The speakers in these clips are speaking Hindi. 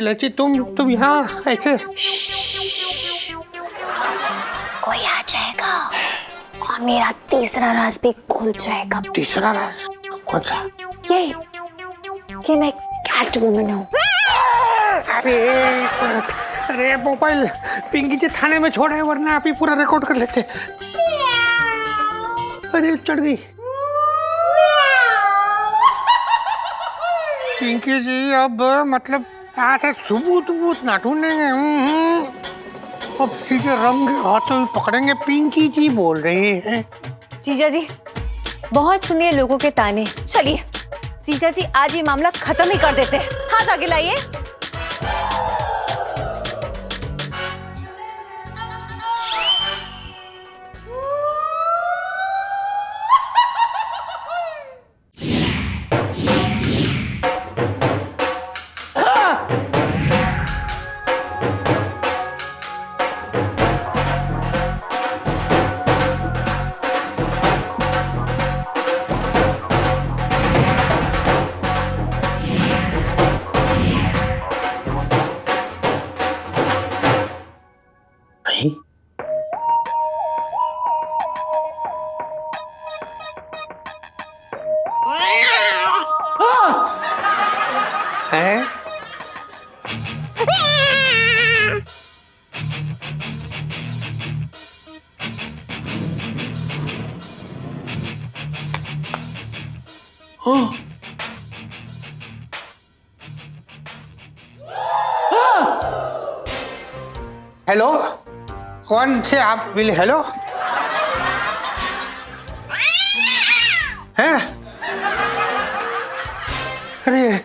लची तुम यहाँ ऐसे? कोई आ जाएगा और मेरा तीसरा राज भी खुल जाएगा। तीसरा राज कौन सा? ये कि मैं कैट वुमन हूँ। अरे मोबाइल पिंकी जी थाने में छोड़े वरना आप ही पूरा रिकॉर्ड कर लेते। अरे चढ़ गई पिंकी जी। अब मतलब आज सबूत ना ढूंढेंगे, अब सीधे रंग हाथों में पकड़ेंगे। पिंकी जी बोल रहे हैं। जीजा जी बहुत सुनिए लोगों के ताने। चलिए जीजा जी आज ये मामला खत्म ही कर देते हैं। हाथ आगे लाइए। हैं? हेलो, कौन से आप बोले? हेलो हैं? अरे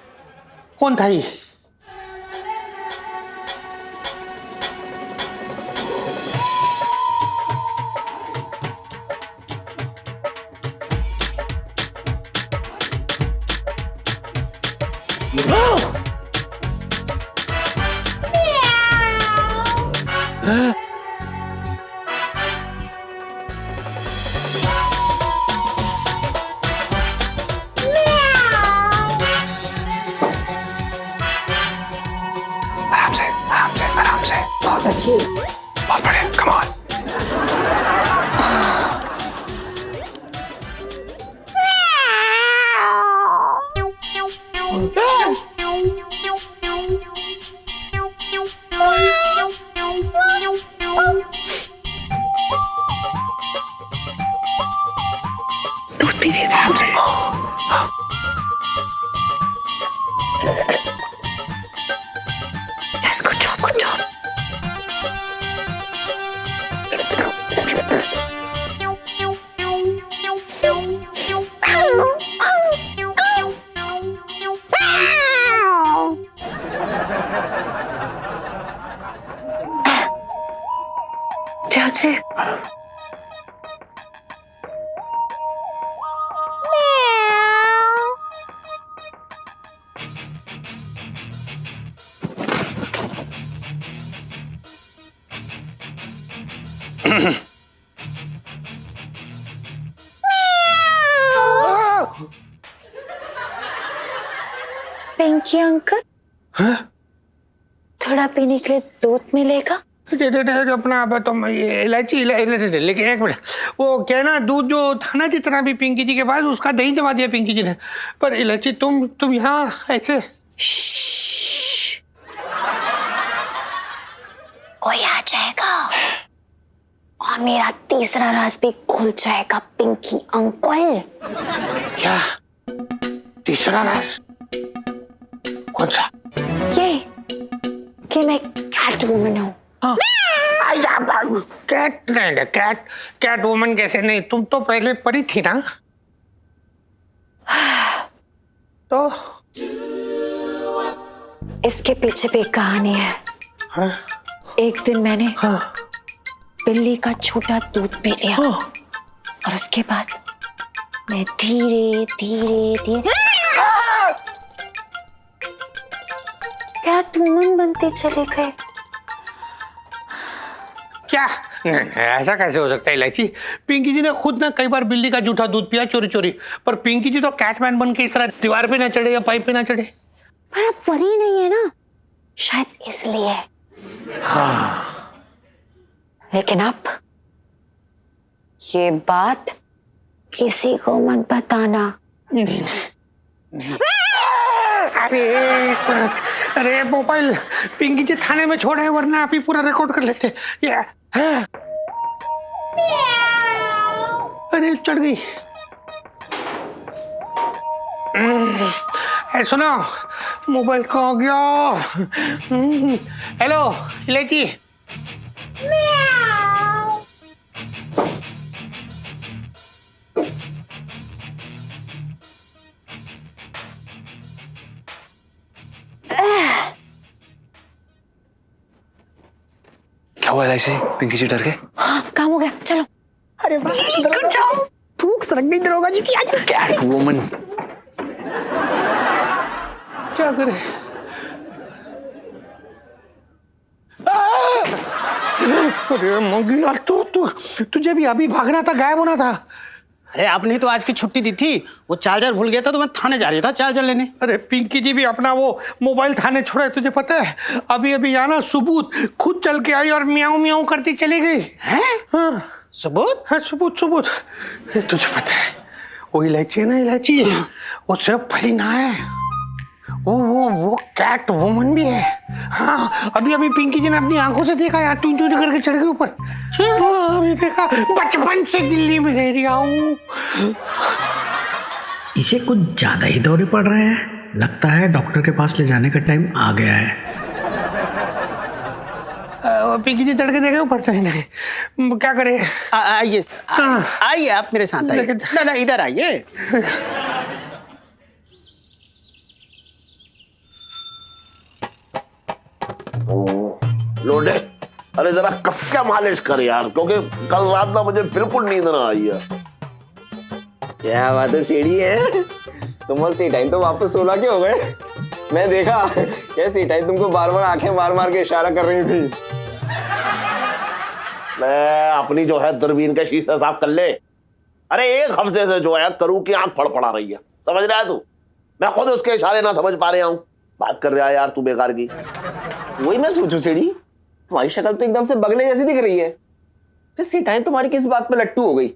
कौन था ये? आराम से, बहुत अच्छी, बहुत बढ़िया, कमाल। दूध पी दे आराम से। Good job, good job. चाची पिंकी अंकल, हाँ? थोड़ा पीने के लिए दूध मिलेगा? अपना तुम इलायची लेकिन एक मिनट, वो क्या ना दूध जो था ना जितना भी पिंकी जी के पास उसका दही जमा दिया पिंकी जी ने। पर इलायची तुम यहाँ ऐसे? कोई आ जाएगा और मेरा तीसरा राज भी खुल जाएगा पिंकी अंकल। क्या तीसरा राज कौन सा? ये कि मैं कैट वुमन हूँ। हाँ। कैट नहीं, कैट वुमन कैसे नहीं? तुम तो पहले परी थी ना। तो इसके पीछे भी एक कहानी है। हाँ? एक दिन मैंने हाँ? बिल्ली का छोटा दूध पी लिया। हाँ? और उसके बाद मैं धीरे धीरे धीरे कैट वुमन बनते चले गए। क्या ऐसा कैसे हो सकता है इलायची? पिंकी जी ने खुद ना कई बार बिल्ली का जूठा दूध पिया चोरी चोरी, पर पिंकी जी तो कैटमैन बन के इस तरह दीवार पे ना चढ़े या पाइप पे ना चढ़े। पर अब परी नहीं है ना, शायद इसलिए। हाँ लेकिन अब ये बात किसी को मत बताना। नहीं नहीं अरे एक मिनट, अरे मोबाइल पिंकी जी थाने में छोड़े वरना आप ही पूरा रिकॉर्ड कर लेते। ये हाँ। अरे चढ़ गई। सुनो मोबाइल कहाँ हो गया। हेलो इलायची। क्या हुआ इलायची? पिंकी जी डर गए? हाँ काम हो गया, चलो। अरे निकल जाओ, भूख सड़क गई दरोगा जी की। आज कैट वुमन। क्या करे? अरे मंगला तुझे भी अभी भागना था, गायब होना था। अरे आपने तो आज की छुट्टी दी थी, वो चार्जर भूल गया था तो मैं थाने जा रहा था चार्जर लेने। अरे पिंकी जी भी अपना वो मोबाइल थाने छोड़ा है, तुझे पता है? अभी अभी आना सबूत खुद चल के आई और म्याऊं म्याऊं करती चली गई। हैं? हाँ सबूत? हाँ सबूत सबूत। तुझे पता है वो इलायची है ना, इलायची वो सिर्फ फली ना है, वो कैट वुमन भी है। हाँ अभी अभी पिंकी जी ने अपनी आंखों से देखा यार, टूं टूं करके चढ़ गई ऊपर। हाँ, अभी देखा, बचपन से दिल्ली में रह रही हूँ। इसे कुछ ज्यादा ही दौरे पड़ रहे हैं, लगता है डॉक्टर के पास ले जाने का टाइम आ गया है। पिंकी जी चढ़ के देखे ऊपर, नहीं क्या करे? आइए आइए आप मेरे साथ आइए। लेकिन- ना ना इधर आइए। लोडे, अरे जरा कस क्या मालिश कर यार, क्योंकि कल रात ना मुझे बिल्कुल नींद ना आई है। क्या बात है सीढ़ी है, तुम और सीटाई तो वापस सोला के हो गए। मैं देखा क्या सीटाई तुमको बार बार आंखें मार मार के इशारा कर रही थी। मैं अपनी जो है दूरबीन के शीशे साफ कर ले। अरे एक हफ्ते से जो है करू की आंख फड़फड़ा रही है, समझ रहा है तू? मैं खुद उसके इशारे ना समझ पा रहा हूँ। बात कर रहा है यार तू बेकार की। वही मैं सोचूं सीढ़ी, तुम्हारी शक्ल तो एकदम से बगले जैसी दिख रही है, फिर सीटाई तुम्हारी किस बात पे लट्टू हो गई?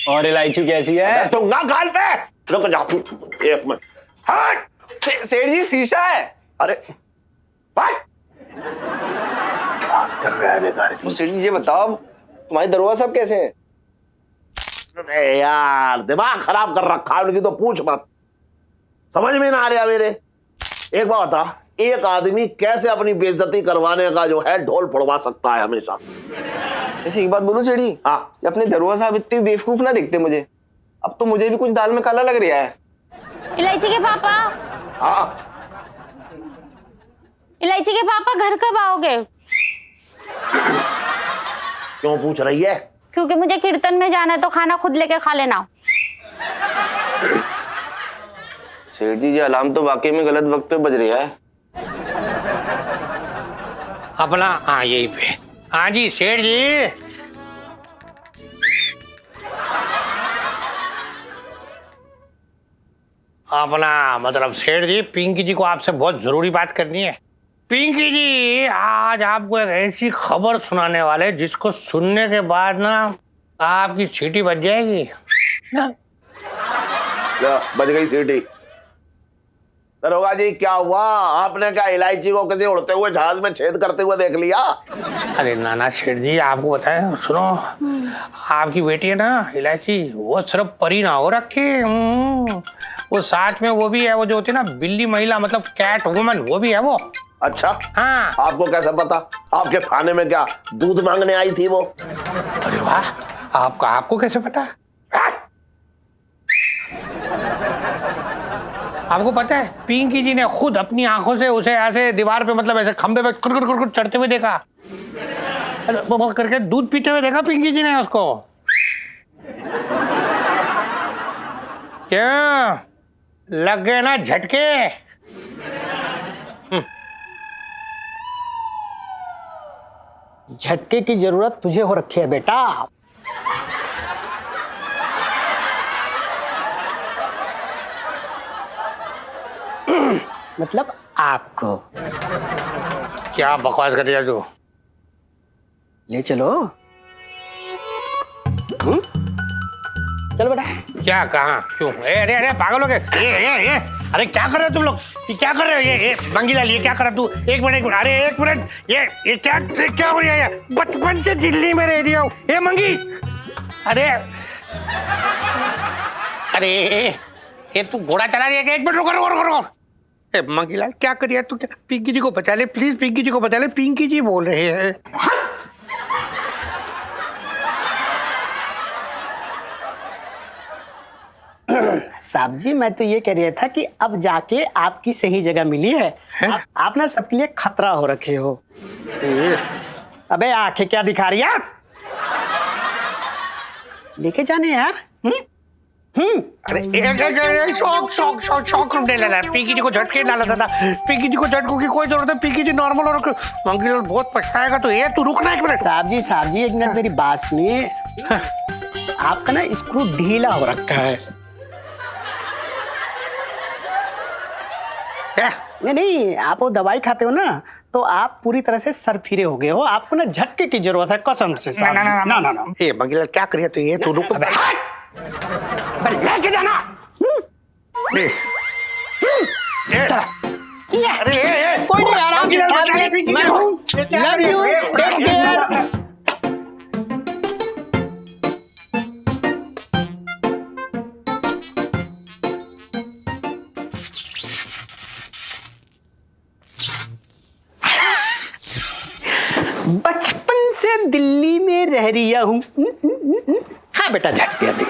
और इलायची कैसी है? तो ना गाल पे रुक जा तू, एक मिनट हट। सेठ जी शीशा है। अरे हट, बात कर रहा है बेकार की। तो सेठ जी ये बताओ तुम्हारे दरोगा साहब कैसे हैं? अरे यार दिमाग खराब कर रखा है उनकी, तो पूछ मत, समझ में ना आ रहा मेरे। एक बात बता, एक आदमी कैसे अपनी बेइज्जती करवाने का जो है ढोल पड़वा सकता है हमेशा? ऐसे एक बात बोलूं सेठी, हाँ अपने दरोगा साहब इतने बेवकूफ ना दिखते मुझे। अब तो मुझे भी कुछ दाल में काला लग रहा है। इलायची के पापा, हाँ, इलायची के पापा घर कब आओगे? क्यों पूछ रही है? क्योंकि मुझे कीर्तन में जाना है तो खाना खुद लेके खा लेना। सेठ जी ये अलार्म तो वाकई में गलत वक्त पे बज रहा है। अपना हाँ यही पे। हाँ जी सेठ जी। अपना मतलब सेठ जी, पिंकी जी को आपसे बहुत जरूरी बात करनी है। पिंकी जी आज आपको एक ऐसी खबर सुनाने वाले जिसको सुनने के बाद ना आपकी सीटी बज जाएगी ना। लो, बज गई सीटी। दरोगा जी क्या हुआ? आपने क्या इलायची को किसी उड़ते हुए जहाज में छेद करते हुए देख लिया? अरे नाना सेठ जी आपको बताए, सुनो आपकी बेटी है ना इलायची, वो सिर्फ परी ना हो रखी। वो साथ में वो भी है, वो जो होती है ना बिल्ली महिला, मतलब कैट वुमन, वो भी है वो। अच्छा हाँ आपको कैसे पता? आपके थाने में क्या दूध मांगने आई थी वो? अरे वाह, आपको कैसे पता? आपको पता है पिंकी जी ने खुद अपनी आंखों से उसे ऐसे दीवार पे, मतलब ऐसे खंबे पे कुर चढ़ते हुए देखा। वो करके दूध पीते हुए देखा पिंकी जी ने उसको। क्या लग गए ना झटके? झटके की जरूरत तुझे हो रखी है बेटा। मतलब आपको। क्या बकवास कर दिया तू? ले चलो। चलो बेटा। क्या कहाँ क्यों? अरे अरे पागल हो गए? ये अरे क्या कर रहे हो तुम लोग? ये क्या कर रहे हो? ये मंगीलाल ये क्या कर रहा तू? एक मिनट अरे एक मिनट ये क्या हो रहा है? बचपन से दिल्ली में रह रहा हूँ। ये मंगी अरे अरे ये तू घोड़ा चला रही है? एक मिनट रुको। ए मंगीलाल क्या कर रहा है तू? पिंकी जी को बचा ले प्लीज, पिंकी जी को बचा ले, पिंकी जी बोल रहे हैं। साहब जी मैं तो ये कह रहा था कि अब जाके आपकी सही जगह मिली है। आप ना सबके लिए खतरा हो रखे हो। अबे आंखें क्या दिखा रही है? लेके जाने यार। अरे शौक रुकने लगा। पिंकी जी को झटके डाला था। पिंकी जी को झटकों की कोई जरूरत है। पिंकी जी नॉर्मल हो रखे। मंगीलाल बहुत पछताएगा तो ये तू रुकना एक मिनट। साहब जी एक मिनट मेरी बात सुनिए। आपका ना स्क्रू ढीला हो रखा है। नहीं आप वो दवाई खाते हो ना तो आप पूरी तरह से सरफिरे हो गए हो। आपको ना झटके की जरूरत है कसम से। ना। ए मंगीलाल क्या करिए तो ये तू रुक। लेके जाना। अरे कोई नहीं आराम से। मैं हूं। Love you take care. बचपन से दिल्ली में रह रही हूँ। हाँ बेटा झटके अभी।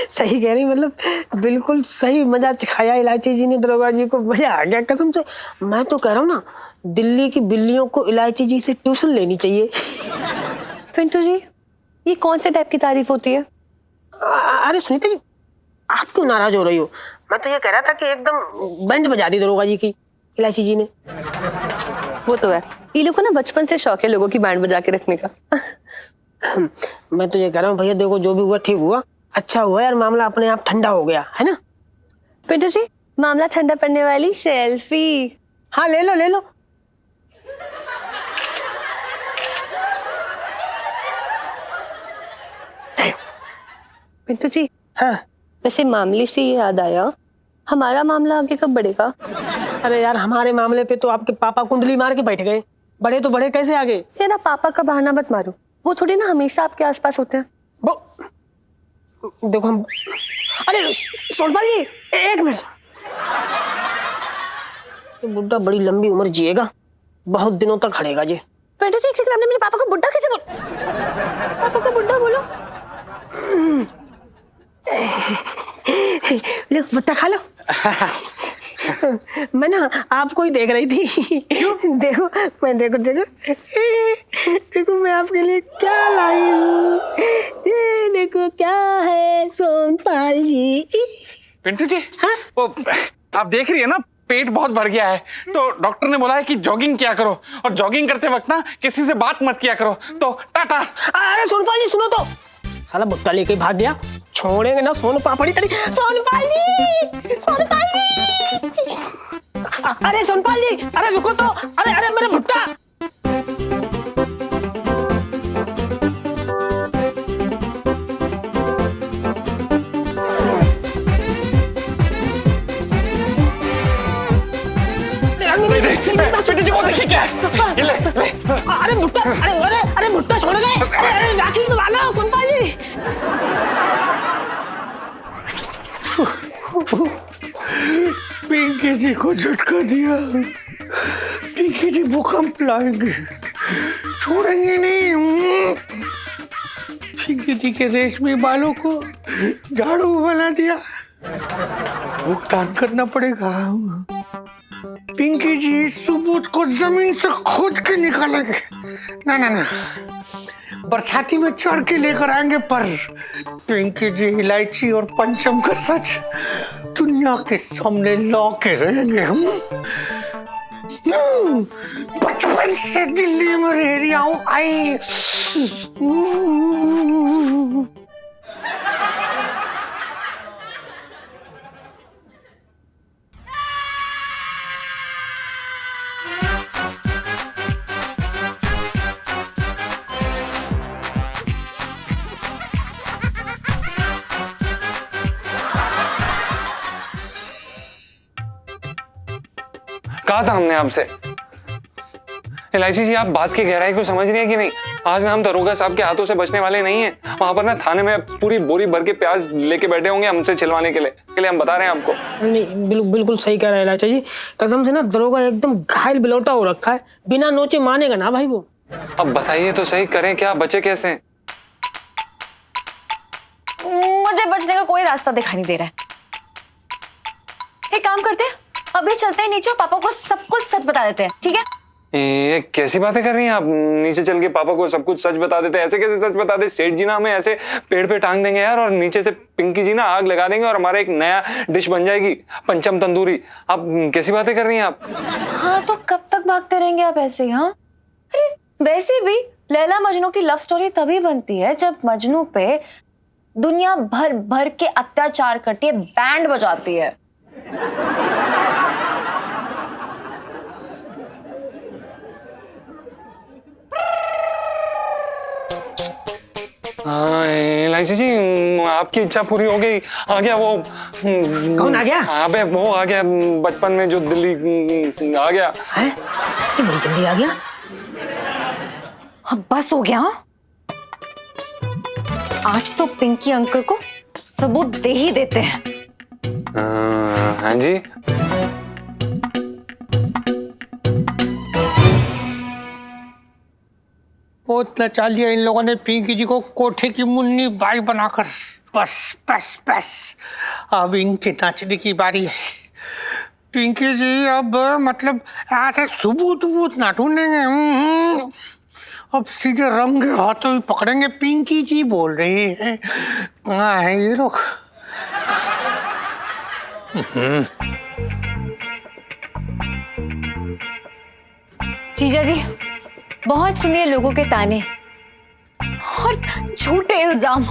सही कह रही, मतलब बिल्कुल सही मजा चखाया इलायची जी ने दरोगा जी को। मजा आ गया कसम से। मैं तो कह रहा हूँ ना दिल्ली की बिल्लियों को इलायची जी से ट्यूशन लेनी चाहिए। पिंटू जी ये कौन से टाइप की तारीफ होती है? अरे सुनीता जी आप क्यों नाराज हो रही हो? मैं तो ये कह रहा था कि एकदम बैंड बजा दी दरोगा जी की इलायची जी ने। वो तो है, ये लोग को ना बचपन से शौक है लोगों की बैंड बजा के रखने का। मैं तो ये कह रहा हूँ भैया देखो जो भी हुआ ठीक हुआ, अच्छा हुआ यार, मामला अपने आप ठंडा हो गया है ना। पिंटू जी मामला ठंडा पड़ने वाली सेल्फी। हाँ ले लो ले लो। पिंटू जी हाँ वैसे मामले से ये याद आया, हमारा मामला आगे कब बढ़ेगा? अरे यार हमारे मामले पे तो आपके पापा कुंडली मार के बैठ गए। बड़े तो बड़े कैसे आगे? तेरा पापा का बहाना मत मारो, वो थोड़ी ना हमेशा आपके आसपास होते हैं। देखो हम, अरे सोनपाल जी एक मिनट। ये बुड्ढा बड़ी लंबी उम्र जिएगा, बहुत दिनों तक खड़ेगा जी। पिंटू जी एक सेकंड, आपने मेरे पापा को बुड्ढा कैसे बोला? पापा को बुड्ढा बोलो। लो बुट्टा खा लो। मैं ना आपको ही देख रही थी। देखो मैं देखो मैं आपके लिए क्या लाई हूँ। ये देखो क्या है सोनपाल जी। पिंटू जी हाँ? वो आप देख रही है ना पेट बहुत बढ़ गया है, तो डॉक्टर ने बोला है कि जॉगिंग किया करो, और जॉगिंग करते वक्त ना किसी से बात मत किया करो। तो टाटा। अरे सोनपाल जी सुनो तो, साला बुट्टा लेके भाग गया, छोड़ेंगे ना सोन पापड़ी तेरी। सोनपाल जी अरे सोनपाल जी अरे रुको तो, अरे मेरा भुट्टा। पिंटू जी वो देखिए क्या है, ये ले। अरे भुट्टा, अरे भुट्टा छोड़ गए। अरे राखी तो वाला सोनपाल जी। पिंकी जी को झटका दिया। पिंकी जी भूकंप लाएंगे, छोड़ेंगे नहीं। पिंकी जी के रेशमी बालों को झाड़ू बना दिया, भुगतान करना पड़ेगा। पिंकी जी इस सबूत को जमीन से खोद के निकालेंगे। ना बरसाती में चढ़ के लेकर आएंगे, पर पिंकी जी इलायची और पंचम का सच दुनिया के सामने ला के रहेंगे हम। बचपन से दिल्ली में रह रही हूँ आई। कहा था हमने आपसे। इलायची जी, आप बात की गहराई को समझ रही है कि नहीं? आज ना हम दरोगा साहब के हाथों से बचने वाले नहीं हैं। वहां पर ना थाने में पूरी बोरी भर के प्याज लेके बैठे होंगे हमसे छिलवाने के लिए हम बता रहे हैं आपको। नहीं, बिल्कुल सही कह रहा है इलायची जी। कसम से ना दरोगा एकदम घायल बिलौटा हो रखा है, बिना नोचे मानेगा ना भाई वो। अब बताइए तो सही, करें क्या, बचे कैसे? मुझे बचने का कोई रास्ता दिखाई नहीं दे रहा है। एक काम करते हैं, अभी चलते हैं नीचे और पापा को सब कुछ सच बता देते हैं, ठीक है? ये कैसी बातें कर रही हैं आप? नीचे चल के पापा को सब कुछ सच बता देते? ऐसे कैसे सच बता दे? सेठ जी ना हमें ऐसे पेड़ पे टांग देंगे यार, और नीचे से पिंकी जी ना आग लगा देंगे और हमारा एक नया डिश बन जाएगी, पंचम तंदूरी। आप कैसी बातें कर रही हैं आप? हाँ तो कब तक भागते रहेंगे आप ऐसे? हाँ, अरे वैसे भी लैला मजनू की लव स्टोरी तभी बनती है जब मजनू पे दुनिया भर भर के अत्याचार करती है, बैंड बजाती है। हाँ इलायची जी, आपकी इच्छा पूरी हो गई। आ गया वो। कौन आ गया? अबे वो आ गया, बचपन में जो दिल्ली आ गया है? ये बड़ी जल्दी आ गया। अब बस हो गया। आज तो पिंकी अंकल को सबूत दे ही देते हैं। हाँ जी। बहुत नचा लिया इन लोगों ने पिंकी जी को कोठे की मुन्नी बाई बनाकर। बस बस बस, अब इनके नाचने की बारी है। पिंकी जी अब मतलब ऐसे सबूत वूत ना ढूंढेंगे, अब सीधे रंगे हाथों ही पकड़ेंगे। पिंकी जी बोल रहे हैं, कहाँ है ये लोग? जीजा जी, बहुत सुनिए लोगों के ताने और झूठे इल्जाम।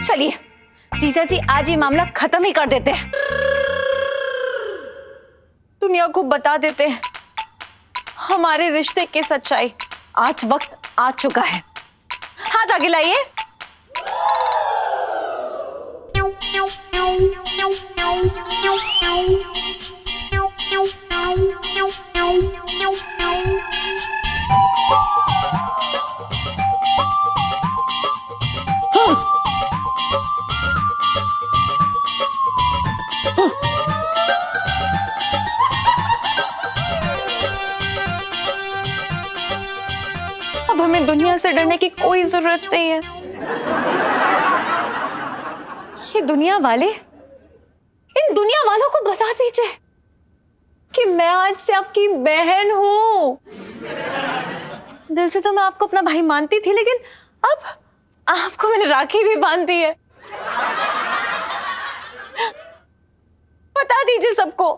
चलिए जीजा जी, आज ये मामला खत्म ही कर देते हैं, दुनिया को बता देते हैं हमारे रिश्ते की सच्चाई। आज वक्त आ चुका है, हाथ आगे लाइए। अब हमें दुनिया से डरने की कोई जरूरत नहीं है। ये दुनिया वाले, इन दुनिया वालों को बता दीजिए कि मैं आज से आपकी बहन हूं। दिल से तो मैं आपको अपना भाई मानती थी, लेकिन अब आपको मैंने राखी भी बांध दी है। बता दीजिए सबको,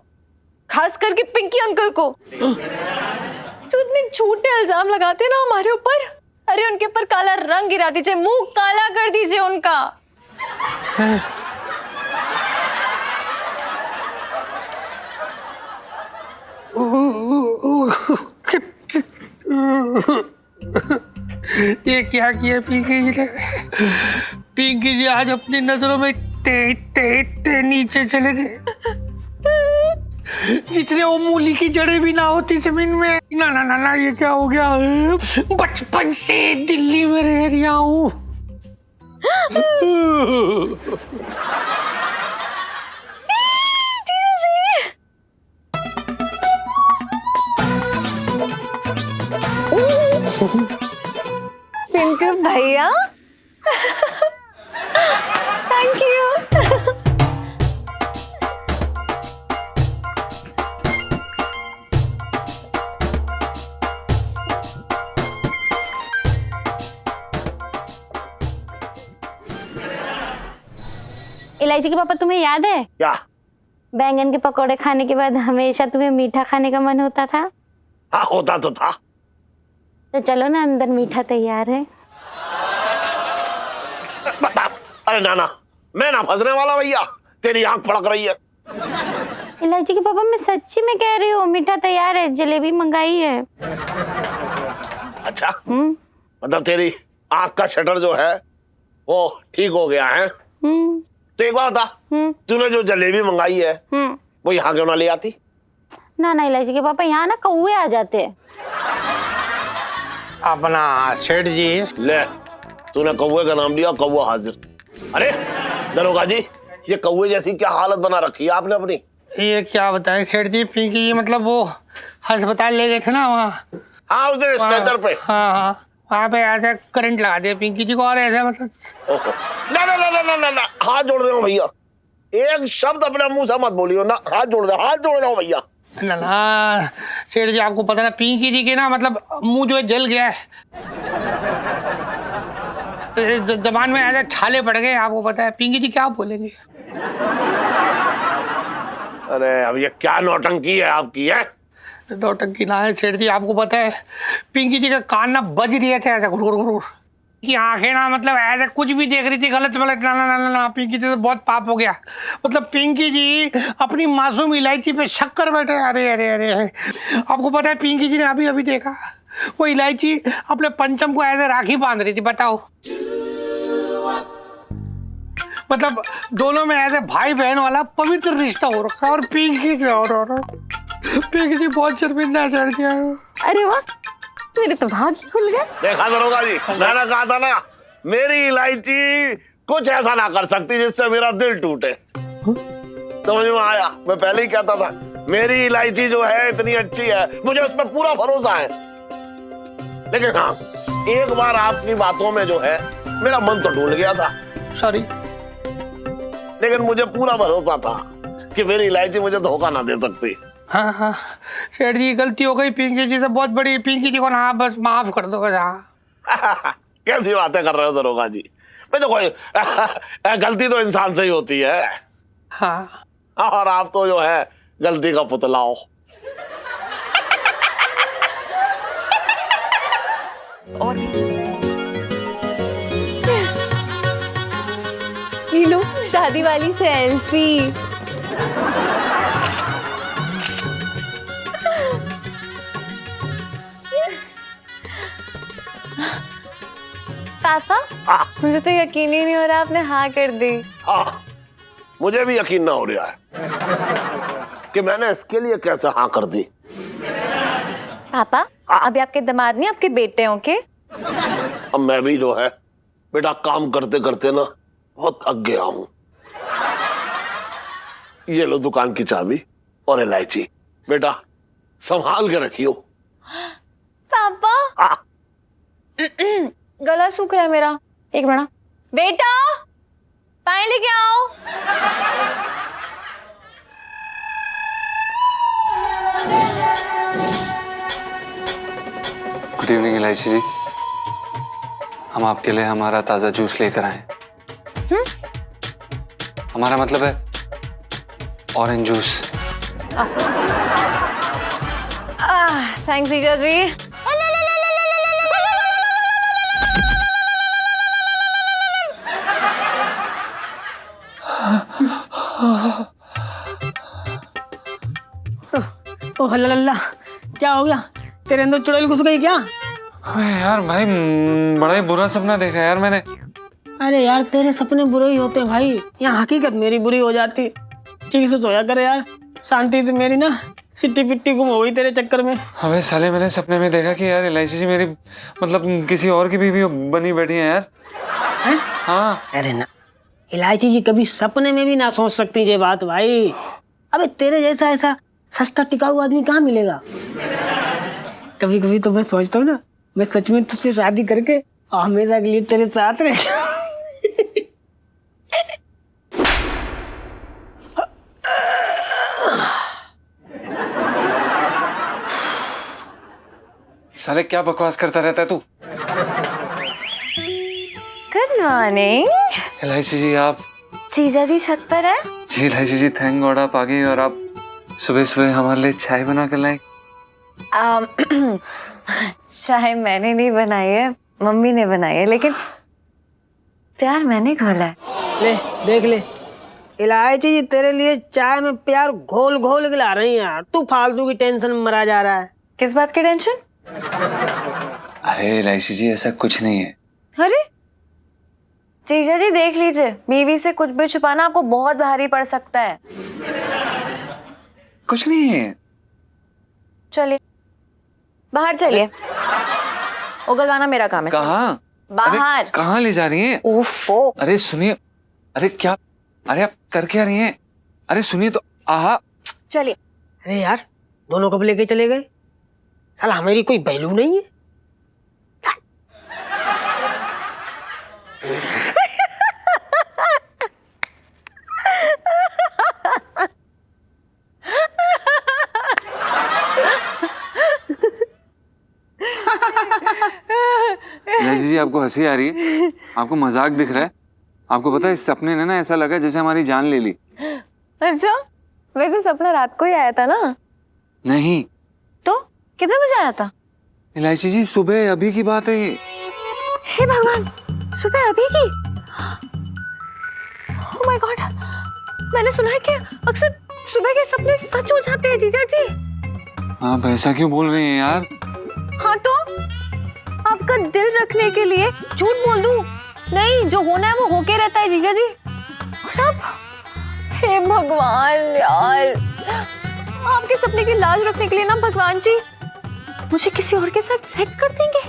खास करके पिंकी अंकल को, जो इतने झूठे इल्जाम लगाते हैं ना हमारे ऊपर। अरे उनके ऊपर काला रंग गिरा दीजिए, मुंह काला कर दीजिए उनका। ये क्या किया पिंकी जी ने? पिंकी जी आज अपनी नजरों में इतने नीचे चले गए जितने वो मूली की जड़ें भी ना होती जमीन में। ना ना ना ना, ये क्या हो गया? बचपन से दिल्ली में रह रहा हूँ। पिंटू भैया, थैंक यू। इलायची के पापा, तुम्हें याद है क्या? बैंगन के पकौड़े खाने के बाद हमेशा तुम्हें मीठा खाने का मन होता था? हाँ होता तो था। तो चलो ना, अंदर मीठा तैयार है। बता। अरे नाना, मैं ना फंसने वाला भैया, तेरी आंख फड़क रही है। इलायची के पापा, मैं सच्ची में कह रही हूँ, मीठा तैयार है, जलेबी मंगाई है। अच्छा, मतलब तेरी आंख का शटर जो है वो ठीक हो गया है? तो एक बार बता, तूने जो जलेबी मंगाई है वो यहाँ क्यों ना ले आती? ना ना इलायची के पापा, यहाँ ना कौवे आ जाते हैं। अपना सेठ जी, ले, तूने कौवे का नाम लिया, कौवा हाजिर। अरे दरोगा जी, ये कौवे जैसी क्या हालत बना रखी है आपने अपनी? ये क्या बताएं सेठ जी, पिंकी जी मतलब वो अस्पताल ले गए थे ना वहाँ। हाँ, उस दिन स्ट्रेचर पे। हाँ हाँ, वहाँ पे ऐसे करंट लगा दिया पिंकी जी को, और ऐसे मतलब। ओहो, ना ना ना ना ना ना ना, हाथ जोड़ रहे हो भैया, एक शब्द अपने मुंह से मत बोलियो ना, हाथ जोड़ रहे हो भैया। ना ना सेठ जी, आपको पता ना पिंकी जी के ना मतलब मुंह जो है जल गया है, जबान में ऐसे छाले पड़ गए, आपको पता है पिंकी जी क्या बोलेंगे। अरे अब ये क्या नौटंकी है आपकी है? नौटंकी ना है सेठ जी, आपको पता है पिंकी जी का कान ना बज रही थे ऐसा गुर गुर, की आंखें ना मतलब ऐसे कुछ भी देख रही थी गलत गलत। ना ना ना ना, ना पिंकी जी तो बहुत पाप हो गया। मतलब पिंकी जी अपनी मासूम इलायची पे शक कर बैठे। अरे अरे अरे, आपको पता है पिंकी जी ने अभी अभी देखा वो इलायची अपने पंचम को ऐसे राखी बांध रही थी, बताओ। मतलब दोनों में ऐसे भाई बहन वाला पवित्र रिश्ता हो रखा है, और पिंकी जी पिंकी जी बहुत शर्मिंदा चढ़ गया। अरे वाह, मेरे तो भाग्य खुल गए। देखा दरोगा जी, मैंने कहा था ना, मेरी इलायची कुछ ऐसा ना कर सकती जिससे मेरा दिल टूटे। समझ में आया? मैं पहले ही कहता था मेरी इलायची जो है इतनी अच्छी है, मुझे उस पर पूरा भरोसा है। लेकिन हाँ, एक बार आपकी बातों में जो है मेरा मन तो डूल गया था। सॉरी, लेकिन मुझे पूरा भरोसा था कि मेरी इलायची मुझे धोखा ना दे सकती। हाँ हाँ सेठ जी, गलती हो गई पिंकी जी से बहुत बड़ी। पिंकी जी को ना बस माफ कर दो बस। हाँ कैसी बातें कर रहे हो दरोगा जी? मैं तो कोई गलती तो इंसान से ही होती है। हाँ, और आप तो जो है गलती का पुतला हो। ये लो शादी वाली सेल्फी। पापा, मुझे तो यकीन ही नहीं हो रहा आपने हाँ कर दी। हाँ, मुझे भी यकीन ना हो रहा है कि मैंने इसके लिए कैसे हाँ कर दी। पापा, अभी आपके दामाद नहीं, आपके बेटे हो के। अब मैं भी जो है बेटा काम करते करते ना बहुत थक गया हूं। ये लो दुकान की चाबी और इलायची, बेटा संभाल के रखियो। पापा, गला सूख रहा है मेरा, एक मिनट। बेटा पानी लेके आओ। गुड इवनिंग इलायची जी, हम आपके लिए हमारा ताजा जूस लेकर आए। हमारा मतलब है ऑरेंज जूस। थैंक्स जीजा जी। ओ हल्ला, क्या हो गया? तेरे अंदर चुड़ैल घुस गई क्या? अरे यार भाई, बड़ा ही बुरा सपना देखा यार मैंने। अरे यार, तेरे सपने बुरे ही होते हैं भाई, यहाँ हकीकत मेरी बुरी हो जाती। ठीक से सोया कर यार, शांति से। मेरी ना सिट्टी पिट्टी गुम हो गई तेरे चक्कर में। अबे साले, मैंने सपने में देखा कि यार इलायची जी मेरी मतलब किसी और की बीवी बनी बैठी है यार। है? हाँ। अरे ना, इलायची जी कभी सपने में भी ना सोच सकती ये बात भाई। अबे तेरे जैसा ऐसा सस्ता टिकाऊ आदमी कहाँ मिलेगा? कभी कभी तो मैं सोचता हूँ ना, मैं सच में तुझसे शादी करके हमेशा के लिए तेरे साथ रह। साले क्या बकवास करता रहता है तू? Good morning. इलायची जी आप? जीजा जी छत पर है। जी इलायची जी, थैंक गॉड आप आ गई, और आप सुबह सुबह हमारे लिए चाय बना कर लाए। चाय मैंने नहीं बनाई है, मम्मी ने बनाई है, लेकिन प्यार मैंने घोला है। ले देख ले, इलायची जी तेरे लिए चाय में प्यार घोल घोल के ला रही है यार। तू फालतू की टेंशन में मरा जा रहा है। किस बात की टेंशन? अरे इलायची जी, ऐसा कुछ नहीं है। अरे जीजा जी देख लीजिए, बीवी से कुछ भी छुपाना आपको बहुत भारी पड़ सकता है। कुछ नहीं है, चलिए बाहर चलिए, उगलवाना मेरा काम है। कहाँ? बाहर। अरे कहाँ ले जा रही हैं? ओफो। अरे सुनिए, अरे क्या, अरे आप कर क्या रही हैं? अरे सुनिए तो, आहा। चलिए। अरे यार दोनों कब लेके चले गए? साला हमारी कोई वैल्यू नहीं है। जी आपको हंसी आ रही है? आपको मजाक दिख रहा है? आपको पता है इस सपने ने ना ऐसा लगा जैसे हमारी जान ले ली। अच्छा, वैसे सपना रात को ही आया था ना? नहीं तो कितने बजे आया था? इलायची जी सुबह अभी की बात है ये। हे भगवान, सुबह अभी की? ओह माय गॉड, मैंने सुना है कि अक्सर सुबह के सपने सच हो जाते हैं जीजा जी। आप ऐसा क्यों बोल रहे हैं यार? हाँ तो आपका दिल रखने के लिए झूठ बोल दूं? नहीं, जो होना है वो होके रहता है जीजा जी। और अब, हे भगवान यार, आपके सपने की लाज रखने के लिए ना भगवान जी मुझे किसी और के साथ सेट कर देंगे?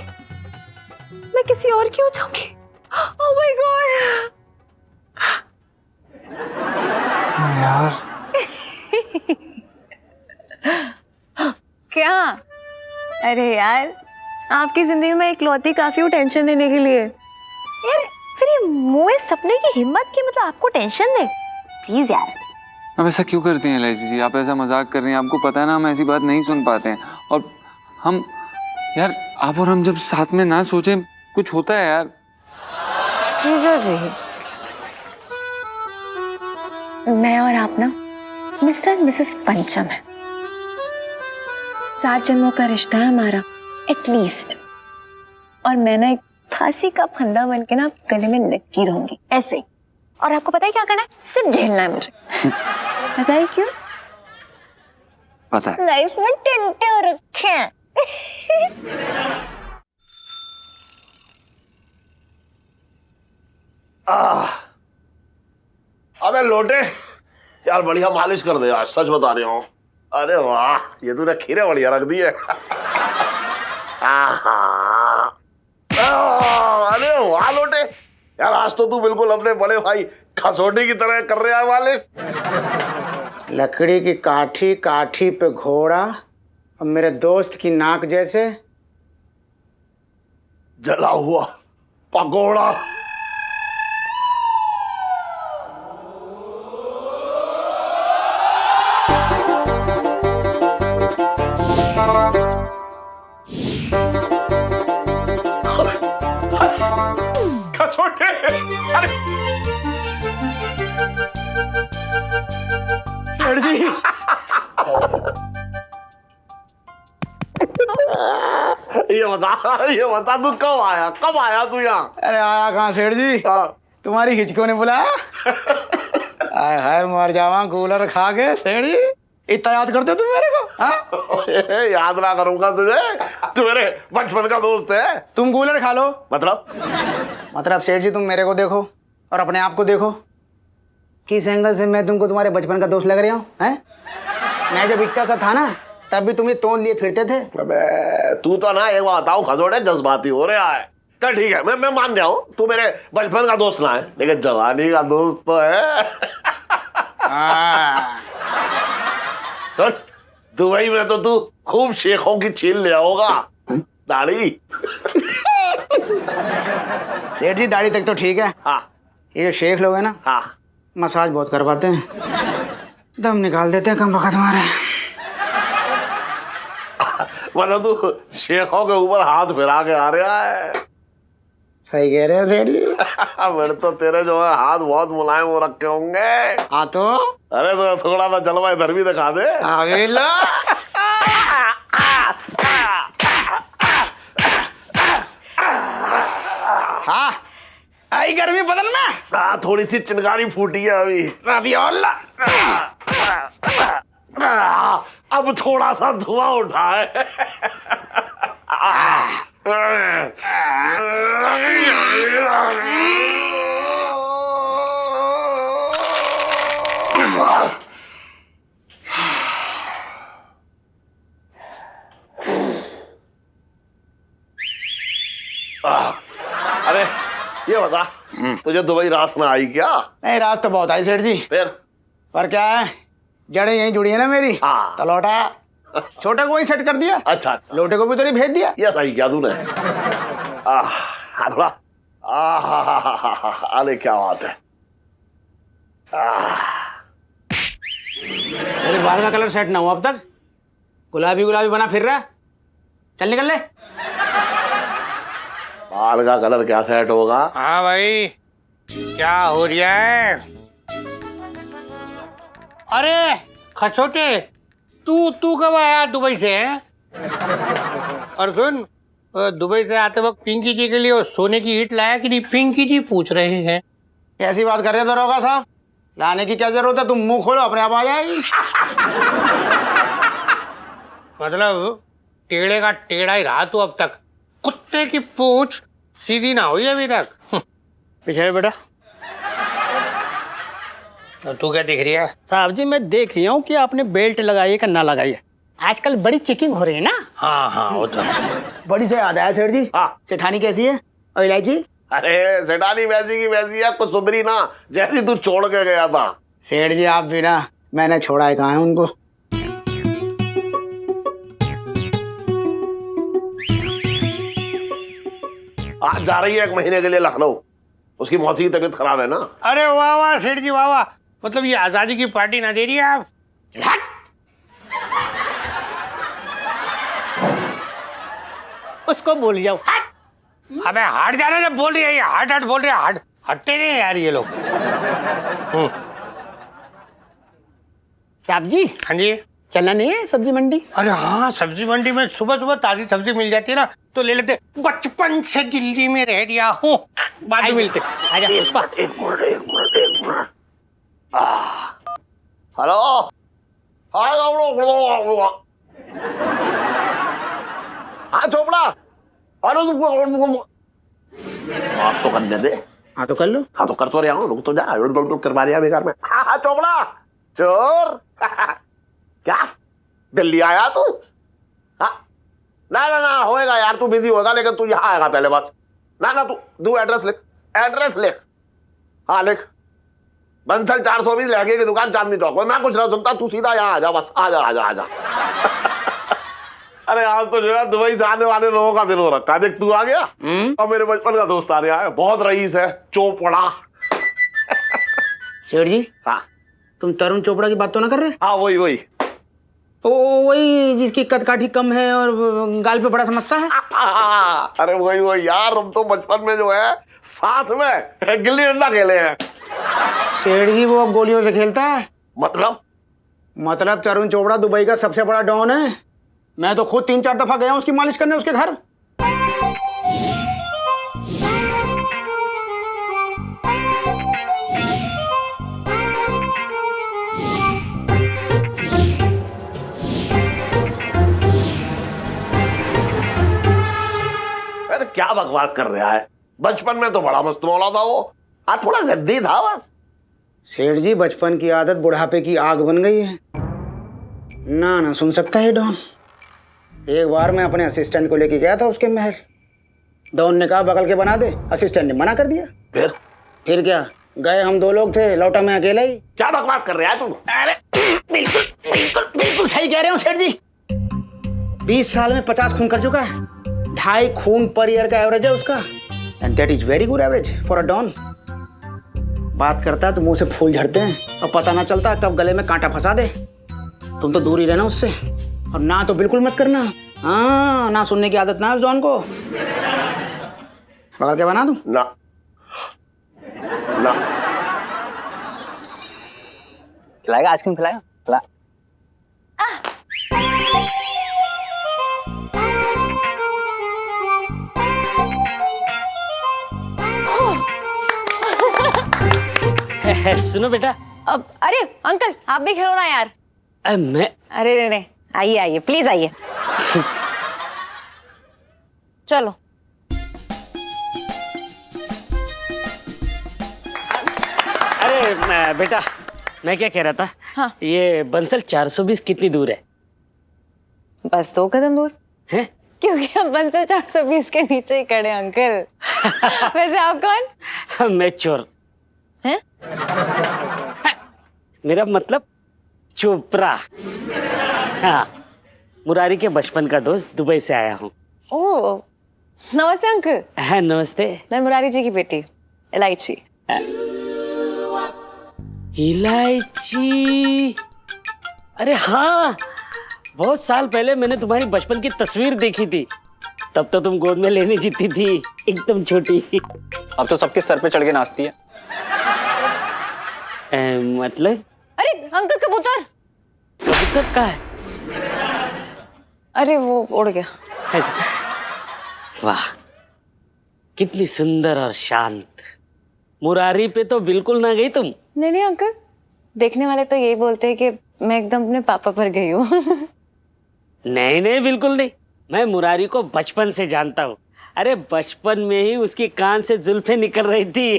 मैं किसी और की हो जाऊंगी? ओह माय गॉड यार क्या? अरे यार, आपकी जिंदगी में इकलौती काफी हूँ टेंशन देने के लिए। यार फिर ये मुँह सपने की हिम्मत की मतलब आपको टेंशन दे? प्लीज यार। अब ऐसा क्यों करती हैं इलायची जी? आप ऐसा मजाक कर रही हैं, आपको पता है ना हम ऐसी बात नहीं सुन पाते हैं। और हम यार, आप और हम जब साथ में ना सोचे कुछ होता है यार। जीजा जी, मैं और आप ना मिस्टर मिसेस पंचम है। 7 जन्मों का रिश्ता है हमारा एटलीस्ट। और मैं ना एक फांसी का फंदा बन के ना गले में लटकी रहूंगी ऐसे ही। और आपको पता है क्या करना है? सिर्फ झेलना है मुझे। पता है क्यों? पता है। लाइफ में टेंटे हो रखे हैं। अबे लोटे यार, बढ़िया मालिश कर दे आज, सच बता रही हूँ। अरे वाह, ये तूने खीरे बढ़िया रख दी है। अरे वाह लोटे यार, आज तो तू बिल्कुल अपने बड़े भाई खसोटी की तरह कर रहा है मालिश। लकड़ी की काठी, काठी पे घोड़ा, और मेरे दोस्त की नाक जैसे जला हुआ पकोड़ा। खसोटे, अरे जी ये बता तू कब आया तू यहाँ? अरे आया कहाँ सेठ जी? तुम्हारी हिचको ने बुलाया? आय हाय मर जावा, कूलर खा के सेठ जी इतना याद करते हो तुम मेरे को? हाँ याद ना करूंगा तुझे? तू मेरे बचपन का दोस्त है। तुम कूलर खा लो। मतलब सेठ जी तुम मेरे को देखो और अपने आप को देखो। किस एंगल से मैं तुमको तुम्हारे बचपन का दोस्त लग रहा हूँ? हैं? मैं जब इतना सा था ना तब भी तुम्हें तोड़ लिए फिरते थे। अबे तू तो ना एक बात बताऊं, खजोड़े जज्बाती हो रहा है। चल ठीक है, मैं मान रहा हूँ तू मेरे बचपन का दोस्त ना है, लेकिन जवानी का दोस्त तो है। सुन, दुबई में तो तू खूब शेखों की छील ले आओगा। दाढ़ी सेठ जी दाढ़ी तक तो ठीक है। हाँ, ये जो शेख लोग हैं ना, हाँ, मसाज बहुत करवाते हैं, दम निकाल देते हैं कम वक्त हमारे। मतलब तू शेखों के ऊपर हाथ फिरा के आ रहा है। सही कह रहे हो सेठ जी। मेरे तो तेरे जो है हाथ बहुत मुलायम हो रखे होंगे। हाँ तो अरे तो थोड़ा सा जलवा इधर भी दिखा दे। आगे लो। हाँ आई गर्मी बदन में। थोड़ी सी चिनगारी फूटी है अभी और ला। अब थोड़ा सा धुआं उठा है। अरे ये बता, तुझे दुबई रास में आई क्या? नहीं, राज तो बहुत आई सेठ जी, फिर पर क्या है, जड़ें यहीं जुड़ी है ना मेरी। हाँ। तो लौटा छोटे को ही सेट कर दिया, अच्छा अच्छा, लोटे को भी तो नहीं भेज दिया। ये सही किया तूने। थोड़ा अरे क्या बात है। तेरे बाल का कलर सेट ना हुआ अब तक, गुलाबी गुलाबी बना फिर रहा है। चल निकल ले। बाल का कलर क्या सेट होगा? हाँ भाई, क्या हो रहा है? अरे खचोटे, तू कब आया दुबई से? हैं? और सुन, दुबई से आते वक्त पिंकी जी के लिए वो सोने की ईंट लाया कि नहीं? पिंकी जी पूछ रहे हैं। कैसी बात कर रहे हो दरोगा साहब, लाने की क्या जरूरत है, तुम मुंह खोलो अपने आप आ जाएगी। मतलब टेढ़े का टेढ़ा ही रहा तू अब तक, कुत्ते की पूंछ सीधी ना हुई अभी तक। पीछे बेटा। तो तू क्या दिख रही है? साहब जी मैं देख रही हूँ कि आपने बेल्ट लगाई है कि ना लगाई है। आजकल बड़ी चेकिंग हो रही है ना। हाँ हाँ, वो तो बड़ी से याद आया सेठ जी। हाँ। सेठानी कैसी है और इलायची? अरे सेठानी वैसी की वैसी है, कुछ सुधरी ना, जैसी तू छोड़ के गया था। सेठ जी आप भी ना, मैंने छोड़ा है कहाँ है उनको। आज जा रही है 1 महीने के लिए लखनऊ, उसकी मौसी की तबीयत खराब है ना। अरे वाह वाह सेठ जी, वाह वाह। मतलब ये आजादी की पार्टी ना दे रही है आप? हट! उसको बोल जाओ हट। अबे हट जाने जब बोल रही है ये, हट हट बोल रहे हैं, हट हटते नहीं यार ये लोग। साहब जी हाँ जी। चलना नहीं है सब्जी मंडी? अरे हाँ, सब्जी मंडी में सुबह सुबह ताजी सब्जी मिल जाती है ना, तो ले लेते। बचपन से दिल्ली में रह रिया हूँ, बाद में मिलते। आजा पुष्पा। एक मिनट। हेलो, हाँ चोपड़ा, अरे बात तो करने दे। हाँ तो कर लो। हाँ तो कर तो रहा हूँ, रुक तो जा, करवा रहा बेकार में। हाँ चोपड़ा, चोर। क्या दिल्ली आया तू? हाँ ना ना ना होएगा यार, तू बिजी होगा, लेकिन तू यहाँ आएगा पहले बस। ना ना तू एड्रेस लिख, एड्रेस लिख। हाँ लिख, बंसल 420 लहंगे की दुकान, चांदनी चौक। मैं कुछ ना सुनता, तू सीधा यहाँ आ जा बस। आ जा। अरे आज तो जो है दुबई से आने वाले लोगों का दिन हो रखा है। देख तू आ गया और मेरे बचपन का दोस्त आ रहा है, बहुत रईस है, चोपड़ा। सेठ जी हाँ तुम तरुण चोपड़ा की बात तो ना कर रहे? हाँ वही ओ वही जिसकी कद काठी कम है और गाल पे बड़ा समस्या है। अरे वही यार, हम तो बचपन में जो है साथ में गिल्ली डंडा खेले हैं। सेठ जी वो अब गोलियों से खेलता है। मतलब तरुण चोपड़ा दुबई का सबसे बड़ा डॉन है। मैं तो खुद 3-4 दफा गया हूँ उसकी मालिश करने उसके घर। अरे क्या बकवास कर रहा है, बचपन में तो बड़ा मस्त मौला था वो, आज थोड़ा जिद्दी था बस। सेठ जी बचपन की आदत बुढ़ापे की आग बन गई है। ना सुन सकता है डॉन। एक बार मैं अपने असिस्टेंट को लेके गया था उसके महल। डॉन ने कहा बगल के बना दे, असिस्टेंट ने मना कर दिया। फिर क्या, गए हम 2 लोग थे, लौटा मैं अकेला ही। क्या बकवास कर रहा है तू? अरे बिल्कुल सही कह रहे हो सेठ जी। 20 साल में 50 खून कर चुका है। 2.5 खून पर ईयर का एवरेज है उसका, and that is very good average for a don. बात करता है तो मुंह से फूल झड़ते हैं और पता ना चलता कब गले में कांटा फंसा दे। तुम तो दूर ही रहना उससे, और ना तो बिल्कुल मत करना। हाँ ना सुनने की आदत ना है उस डॉन को। बगल के बना दूं? ना खिलाएगा, आइसक्रीम खिलाएगा? खिला। सुनो बेटा। अब अरे अंकल आप भी खेलो ना यार। मैं अरे नहीं, आइए प्लीज आइए। चलो अरे बेटा मैं क्या कह रहा था। हाँ। ये बंसल 420 कितनी दूर है? बस 2 कदम दूर। हैं क्योंकि हम 420 के नीचे ही खड़े हैं, अंकल। वैसे आप कौन मैं चोर। हैं? मेरा मतलब चोपड़ा। हाँ, मुरारी के बचपन का दोस्त, दुबई से आया हूँ। ओह, नमस्ते अंकल। हाँ नमस्ते। मैं मुरारी जी की बेटी इलायची। इलायची, अरे हाँ, बहुत साल पहले मैंने तुम्हारी बचपन की तस्वीर देखी थी। तब तो तुम गोद में लेने जीती थी, एकदम छोटी। अब तो सबके सर पे चढ़ के नाचती है। मतलब अरे अंकल, कबूतर। कबूतर का है? अरे वो उड़ गया। वाह, कितनी सुंदर और शांत। मुरारी पे तो बिल्कुल ना गई तुम। नहीं नहीं अंकल, देखने वाले तो यही बोलते हैं कि मैं एकदम अपने पापा पर गई हूँ। नहीं नहीं, बिल्कुल नहीं। मैं मुरारी को बचपन से जानता हूँ। अरे बचपन में ही उसकी कान से जुल्फें निकल रही थी।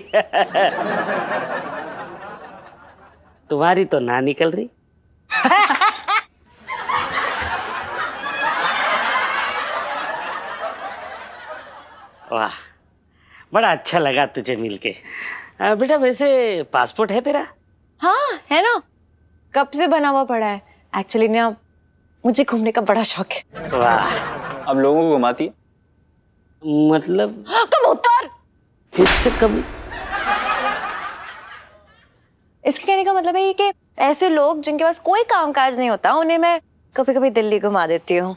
तुम्हारी तो ना निकल रही। वाह, बड़ा अच्छा लगा तुझे मिलके। बेटा वैसे पासपोर्ट है तेरा? हाँ है ना, कब से बना हुआ पड़ा है। एक्चुअली ना मुझे घूमने का बड़ा शौक है। वाह, अब लोगों को घुमाती है। मतलब कबूतर। फिर से कभी? इसके कहने का मतलब है कि ऐसे लोग जिनके पास कोई कामकाज नहीं होता, उन्हें मैं कभी कभी दिल्ली घुमा देती हूँ।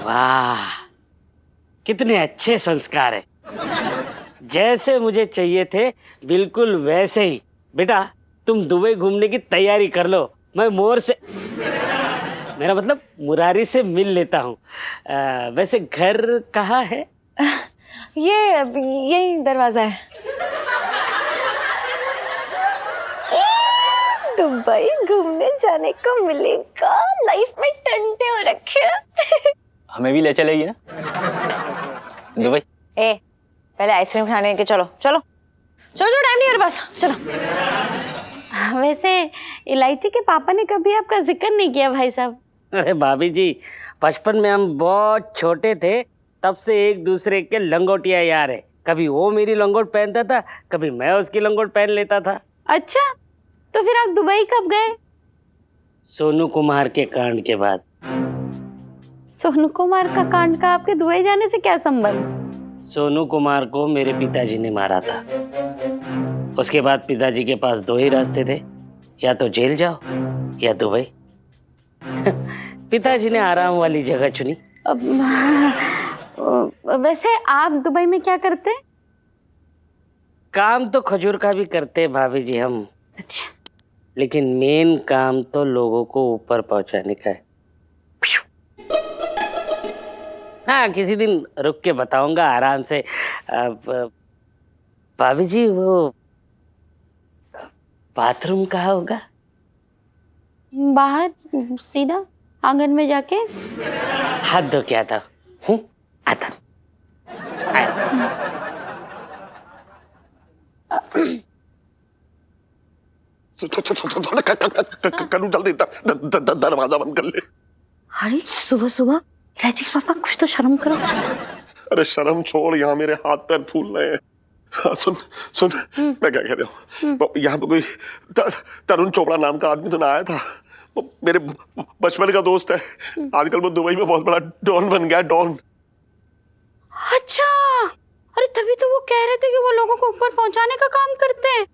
वाह, कितने अच्छे संस्कार है। जैसे मुझे चाहिए थे बिल्कुल वैसे ही। बेटा तुम दुबई घूमने की तैयारी कर लो, मैं मोर से, मेरा मतलब मुरारी से मिल लेता हूँ। वैसे घर कहाँ है? ये यही दरवाजा है। दुबई घूमने जाने को मिलेगा, लाइफ में टंटे हो रखे हैं। हमें भी ले चलेगी ना दुबई? ए, पहले आइसक्रीम खाने के चलो चलो चलो, जो टाइम नहीं है मेरे पास, चलो। वैसे इलायची के पापा ने कभी आपका जिक्र नहीं किया भाई साहब? अरे भाभी जी, बचपन में हम बहुत छोटे थे, तब से एक दूसरे के लंगोटिया यार है। कभी वो मेरी लंगोट पहनता था, कभी मैं उसकी लंगोट पहन लेता था। अच्छा, तो फिर आप दुबई कब गए? सोनू कुमार के कांड के बाद। सोनू कुमार का कांड का आपके दुबई जाने से क्या संबंध? सोनू कुमार को मेरे पिताजी ने मारा था। उसके बाद पिताजी के पास दो ही रास्ते थे, या तो जेल जाओ या दुबई। पिताजी ने आराम वाली जगह चुनी। वैसे आप दुबई में क्या करते हैं? काम तो खजूर का भी करते हैं भाभी जी हम। अच्छा, लेकिन मेन काम तो लोगों को ऊपर पहुंचाने का है। हाँ, किसी दिन रुक के बताऊंगा आराम से। भाभी जी वो बाथरूम कहाँ होगा? बाहर सीधा आंगन में जाके। हाथ धो के आता हूँ, आता। करूँ जल्दी दरवाजा बंद कर ले। अरे सुबह सुबह इलायची के पापा, कुछ तो शर्म करो। अरे शर्म छोड़, यहाँ मेरे हाथ पैर फूल रहे हैं। हाँ, सुन सुन, मैं क्या कह रहा हूँ, यहाँ पे कोई तरुण चोपड़ा नाम का आदमी तो ना आया था? वो मेरे बचपन का दोस्त है, आजकल वो दुबई में बहुत बड़ा डॉन बन गया, डॉन। अच्छा, अरे तभी तो वो कह रहे थे कि वो लोगों को ऊपर पहुंचाने का काम करते हैं।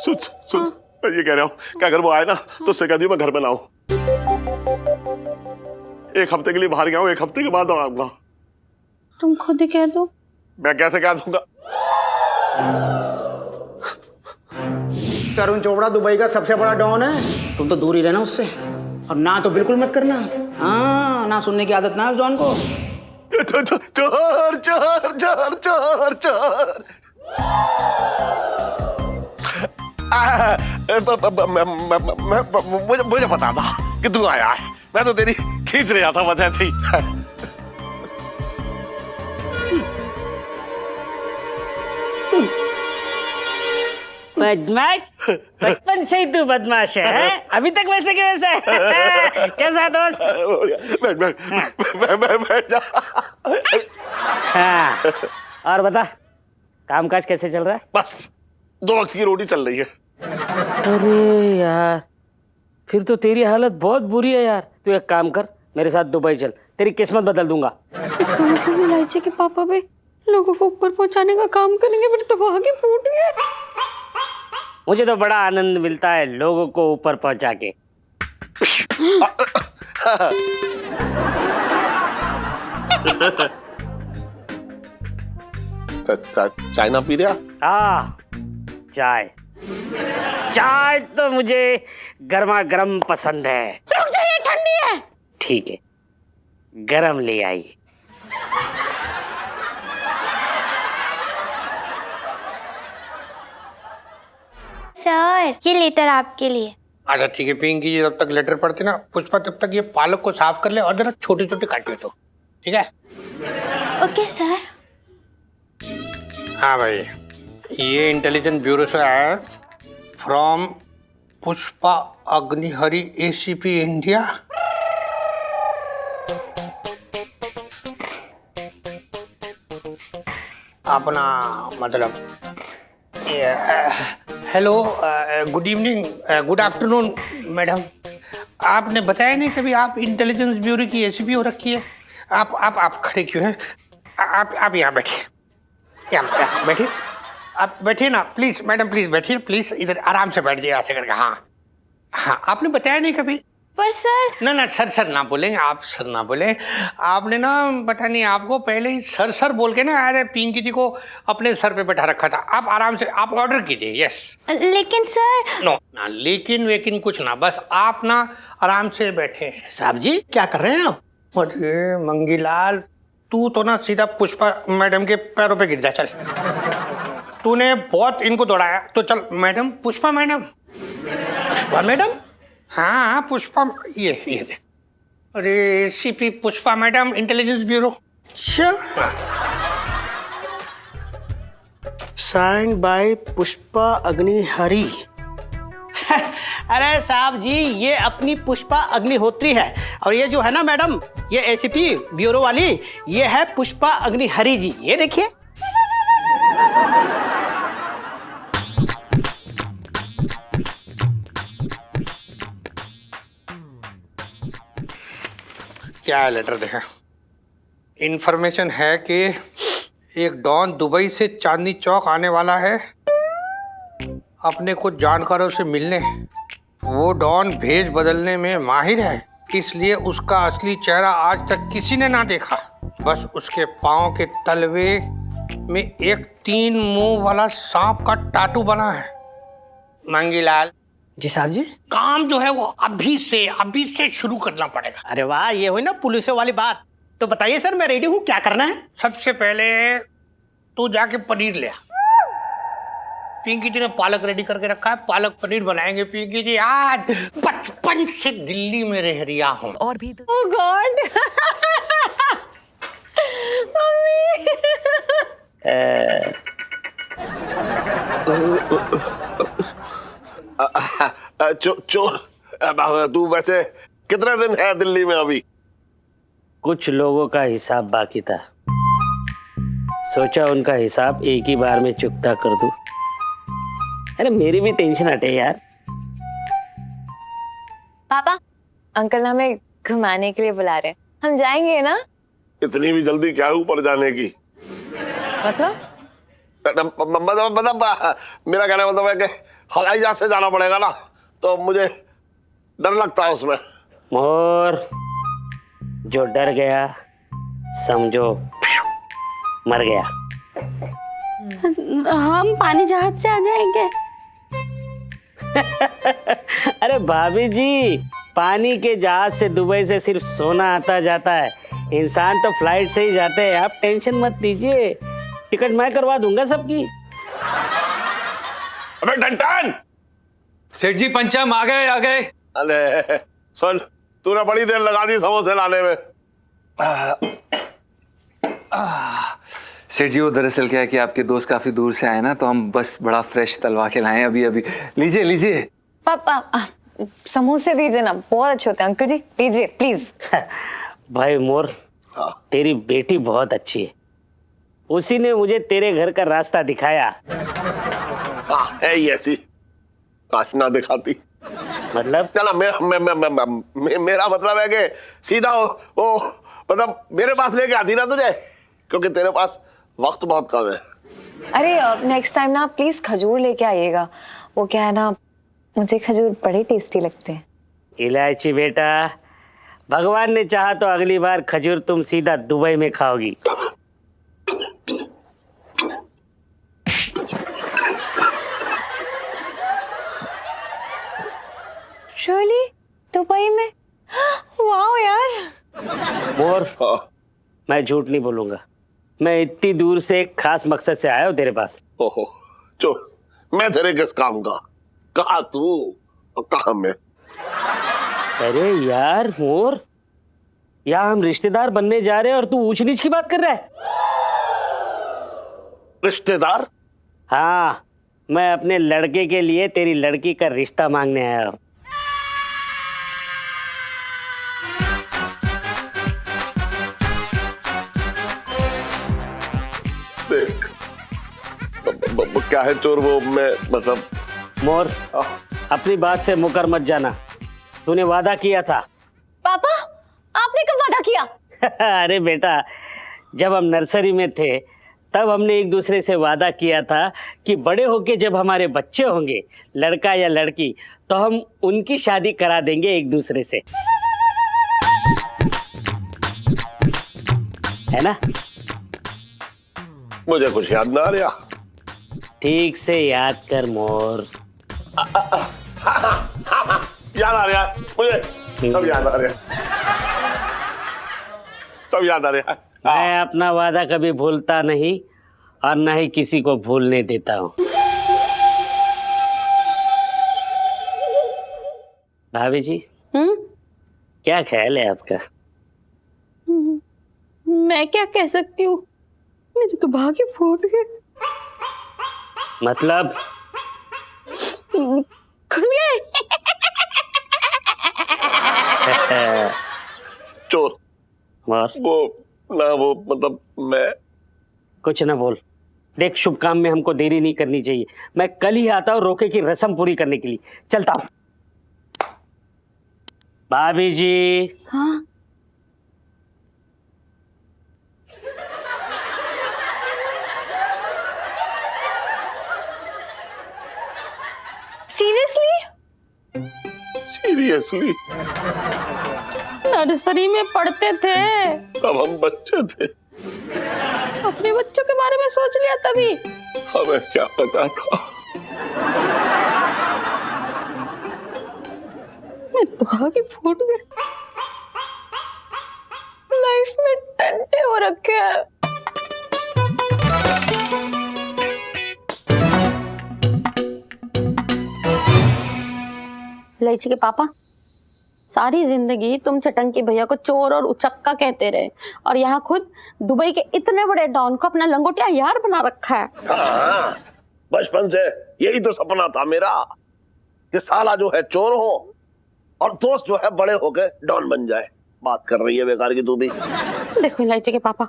सुन सुन, मैं ये कह रहा हूँ कि अगर वो आए ना तो उससे कह दियो मैं घर में लाऊं। एक हफ्ते के लिए बाहर गया हूँ, एक हफ्ते के बाद आऊंगा। तुम खुद ही कह दो। मैं कैसे कह दूंगा? तरुण चोपड़ा दुबई का सबसे बड़ा डॉन है, तुम तो दूर ही रहना उससे, और ना तो बिल्कुल मत करना। हाँ, ना सुनने की आदत ना है उस डॉन को। चोर चोर चोर चोर चोर चोर। मुझे पता था कि तू आया है, मैं तो तेरी खींच रहा था वजह से ही। बदमाश, बचपन से ही तू बदमाश है? अभी तक वैसे के वैसे है। कैसा है दोस्त? बैठ जा। हाँ, और बता कामकाज कैसे चल रहा है? बस 2 वक्त की रोटी चल रही है। अरे यार, फिर तो तेरी हालत बहुत बुरी है यार। तू एक काम कर, मेरे साथ दुबई चल, तेरी किस्मत बदल दूंगा। इसका मतलब इलायची के पापा भी लोगों को ऊपर पहुंचाने का काम करेंगे। मेरे तो आगे फूट गए। मुझे तो बड़ा आनंद मिलता है लोगों को ऊपर पहुंचा के। चाय ना पी रहा? हाँ, चाय। चाय तो मुझे गर्मा गर्म पसंद है। रुक जाइए, ठंडी है। ठीक है, गरम ले आइए। सर, ये लेटर आपके लिए। अच्छा ठीक है पिंकी जी, जब तक लेटर पढ़ते ना पुष्पा तब तक ये पालक को साफ कर ले और जरा छोटे छोटे काटिए तो, ठीक है? Okay sir. हाँ भाई, ये इंटेलिजेंस ब्यूरो से आया है, फ्रॉम पुष्पा अग्निहरि एसीपी इंडिया। अपना मतलब hello, good evening, good afternoon madam. आपने बताया नहीं कभी आप इंटेलिजेंस ब्यूरो की एसीपी हो रखी है। आप खड़े क्यों हैं? आप यहाँ बैठिए, यहाँ बैठिए, आप बैठिए ना प्लीज मैडम, प्लीज बैठिए, प्लीज इधर आराम से बैठ जाइए ऐसे करके। हाँ हाँ, आपने बताया नहीं कभी। पर सर। ना सर ना बोलेंगे आप, सर ना बोले। आपने ना पता नहीं आपको पहले ही सर बोल के ना आज पिंकी जी को अपने सर पे बैठा रखा था। आप आराम से आप ऑर्डर कीजिए। यस। लेकिन सर। नो ना लेकिन वेकिन कुछ ना, बस आप ना आराम से बैठे। साहब जी क्या कर रहे हैं आप? अरे मंगीलाल, तू तो ना सीधा पुष्पा मैडम के पैरों पे गिर जा। चल, तूने बहुत इनको दौड़ाया तो चल madam, Pushpa madam. Pushpa madam? हाँ पुष्पा, ये देख, अरे CP Pushpa madam, intelligence bureau. अच्छा, साइंड बाय पुष्पा अग्निहरि। अरे साहब जी, ये अपनी पुष्पा अग्निहोत्री है, और ये जो है ना मैडम, ये एसीपी ब्यूरो वाली, ये है पुष्पा अग्निहरि जी। ये देखिए। क्या है लेटर देखा? इन्फॉर्मेशन है कि एक डॉन दुबई से चांदनी चौक आने वाला है अपने कुछ जानकारों से मिलने। वो डॉन भेज बदलने में माहिर है, इसलिए उसका असली चेहरा आज तक किसी ने ना देखा। बस उसके पाँव के तलवे में एक 3 मुंह वाला सांप का टाटू बना है। मंगीलाल जी साहब जी। काम जो है वो अभी से शुरू करना पड़ेगा। अरे वाह, ये हुई ना पुलिसों वाली बात। तो बताइए सर, मैं रेडी हूँ, क्या करना है? सबसे पहले तू जाके पनीर ले आ। पिंकी जी ने पालक रेडी करके रखा है, पालक पनीर बनाएंगे पिंकी जी। आज बचपन से दिल्ली में रह रिया हूँ। और भी ओह गॉड। मम्मी। चोर, तू वैसे कितने दिन है दिल्ली में अभी? कुछ लोगों का हिसाब बाकी था, सोचा उनका हिसाब एक ही बार में चुकता कर दूं। अरे मेरी भी टेंशन हटे यार। पापा, अंकल ना हमें घुमाने के लिए बुला रहे हैं, हम जाएंगे ना? इतनी भी जल्दी क्या है ऊपर जाने की? मतलब मेरा कहना मतलब है कि हवाई जहाज से जाना पड़ेगा ना, तो मुझे डर लगता है उसमें। मोर, जो डर गया समझो मर गया। हम पानी जहाज से आ जाएंगे। अरे भाभी जी, पानी के जहाज से दुबई से सिर्फ सोना आता जाता है, इंसान तो फ्लाइट से ही जाते हैं। आप टेंशन मत लीजिए, टिकट मैं करवा दूंगा सबकी। अबे डंटन! सेठ जी पंचम आ गए। अरे सुन, तूने बड़ी देर लगा दी समोसे लाने में। सेठ जी वो दरअसल क्या है कि आपके दोस्त काफी दूर से आए ना, तो हम बस बड़ा फ्रेश तलवा के लाए हैं अभी अभी। लीजिए लीजिए। पापा समोसे दीजिए ना, बहुत अच्छे होते हैं अंकल जी, लीजिए प्लीज। भाई मोर, तेरी बेटी बहुत अच्छी है, उसी ने मुझे तेरे घर का रास्ता दिखाया। हाँ है ही ऐसी, आशना दिखाती। मतलब चला मेरा मतलब है कि सीधा वो मतलब मेरे पास लेके आती ना तुझे, क्योंकि तेरे पास वक्त बहुत कम है। अरे नेक्स्ट टाइम ना प्लीज खजूर लेके आइएगा, वो क्या है ना, मुझे खजूर बड़े टेस्टी लगते हैं। इलायची बेटा, भगवान ने चाहा तो अगली बार खजूर तुम सीधा दुबई में खाओगी। शर्ली दुबई में? वाह यार। मोर, मैं झूठ नहीं बोलूंगा, मैं इतनी दूर से एक खास मकसद से आया हूँ तेरे पास। ओहो चो, मैं तेरे किस काम का? कहा तू और कहा मैं? अरे यार मोर, यहाँ हम रिश्तेदार बनने जा रहे हैं और तू ऊंच नीच की बात कर रहा है। रिश्तेदार? हाँ, मैं अपने लड़के के लिए तेरी लड़की का रिश्ता मांगने आया हूँ। देख क्या है चोर, वो मैं मतलब मोर, अपनी बात से मुकर मत जाना, तूने वादा किया था। पापा आपने कब वादा किया? अरे बेटा, जब हम नर्सरी में थे तब हमने एक दूसरे से वादा किया था कि बड़े होके जब हमारे बच्चे होंगे, लड़का या लड़की, तो हम उनकी शादी करा देंगे एक दूसरे से, है ना? मुझे कुछ याद ना आ रहा। ठीक से याद कर मोर। याद आ रहा है मुझे, सब याद आ रहा है, सब याद आ रहा है। मैं अपना वादा कभी भूलता नहीं और न ही किसी को भूलने देता हूँ। भाभी जी, क्या ख्याल है आपका? मैं क्या कह सकती हूँ, मेरे तो भाग्य फूट गए। मतलब खुल गए। चोर, और वो ना वो मतलब मैं कुछ ना बोल। देख, शुभ काम में हमको देरी नहीं करनी चाहिए, मैं कल ही आता हूँ रोके की रस्म पूरी करने के लिए। चलता हूँ। भाभी जी। हाँ सीरियसली? सीरियसली नर्सरी में पढ़ते थे, तब हम बच्चे थे, अपने बच्चों के बारे में सोच लिया तभी। हमें क्या पता था। मेरे तो भाग्य फूट गए, लाइफ में टंटे हो रखे हैं। इलायची के पापा, सारी जिंदगी तुम चटंकी भैया को चोर और उचक्का कहते रहे, और यहाँ खुद दुबई के इतने बड़े डॉन को अपना लंगोटिया यार बना रखा है। हाँ, बचपन से यही तो सपना था मेरा कि साला जो है चोर हो और दोस्त जो है बड़े होके डॉन बन जाए। बात कर रही है बेकार की तू भी। देखो इलायची के पापा,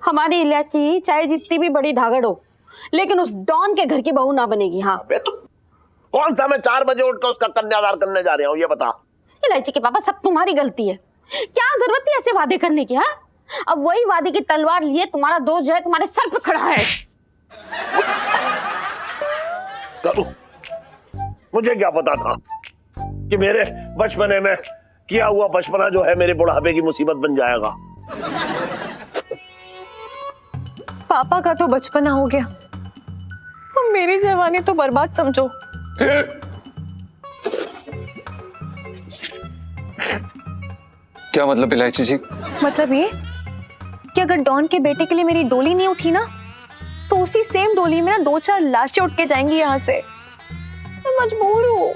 हमारी इलायची चाहे जितनी भी बड़ी धागड़ हो, लेकिन उस डॉन के घर की बहू ना बनेगी। हाँ अबे तो कौन सा मैं 4 बजे उठकर उसका कन्यादान करने जा रहा हूँ, ये बता। इलायची के पापा, सब तुम्हारी गलती है, क्या जरूरत थी ऐसे वादे करने की? हाँ, अब वही वादे की तलवार लिए तुम्हारा दोस्त जो है तुम्हारे सर पे खड़ा है। करूं? मुझे क्या पता था कि मेरे बचपने में किया हुआ बचपना जो है मेरे बुढ़ापे की मुसीबत बन जाएगा। पापा का तो बचपना हो गया, और मेरी जवानी तो बर्बाद समझो। क्या मतलब इलायची जी? मतलब ये कि अगर डॉन के बेटे के लिए मेरी डोली नहीं उठी ना, तो उसी सेम डोली में ना 2-4 लाशें उठ के जाएंगी यहाँ से। मैं मजबूर हूँ।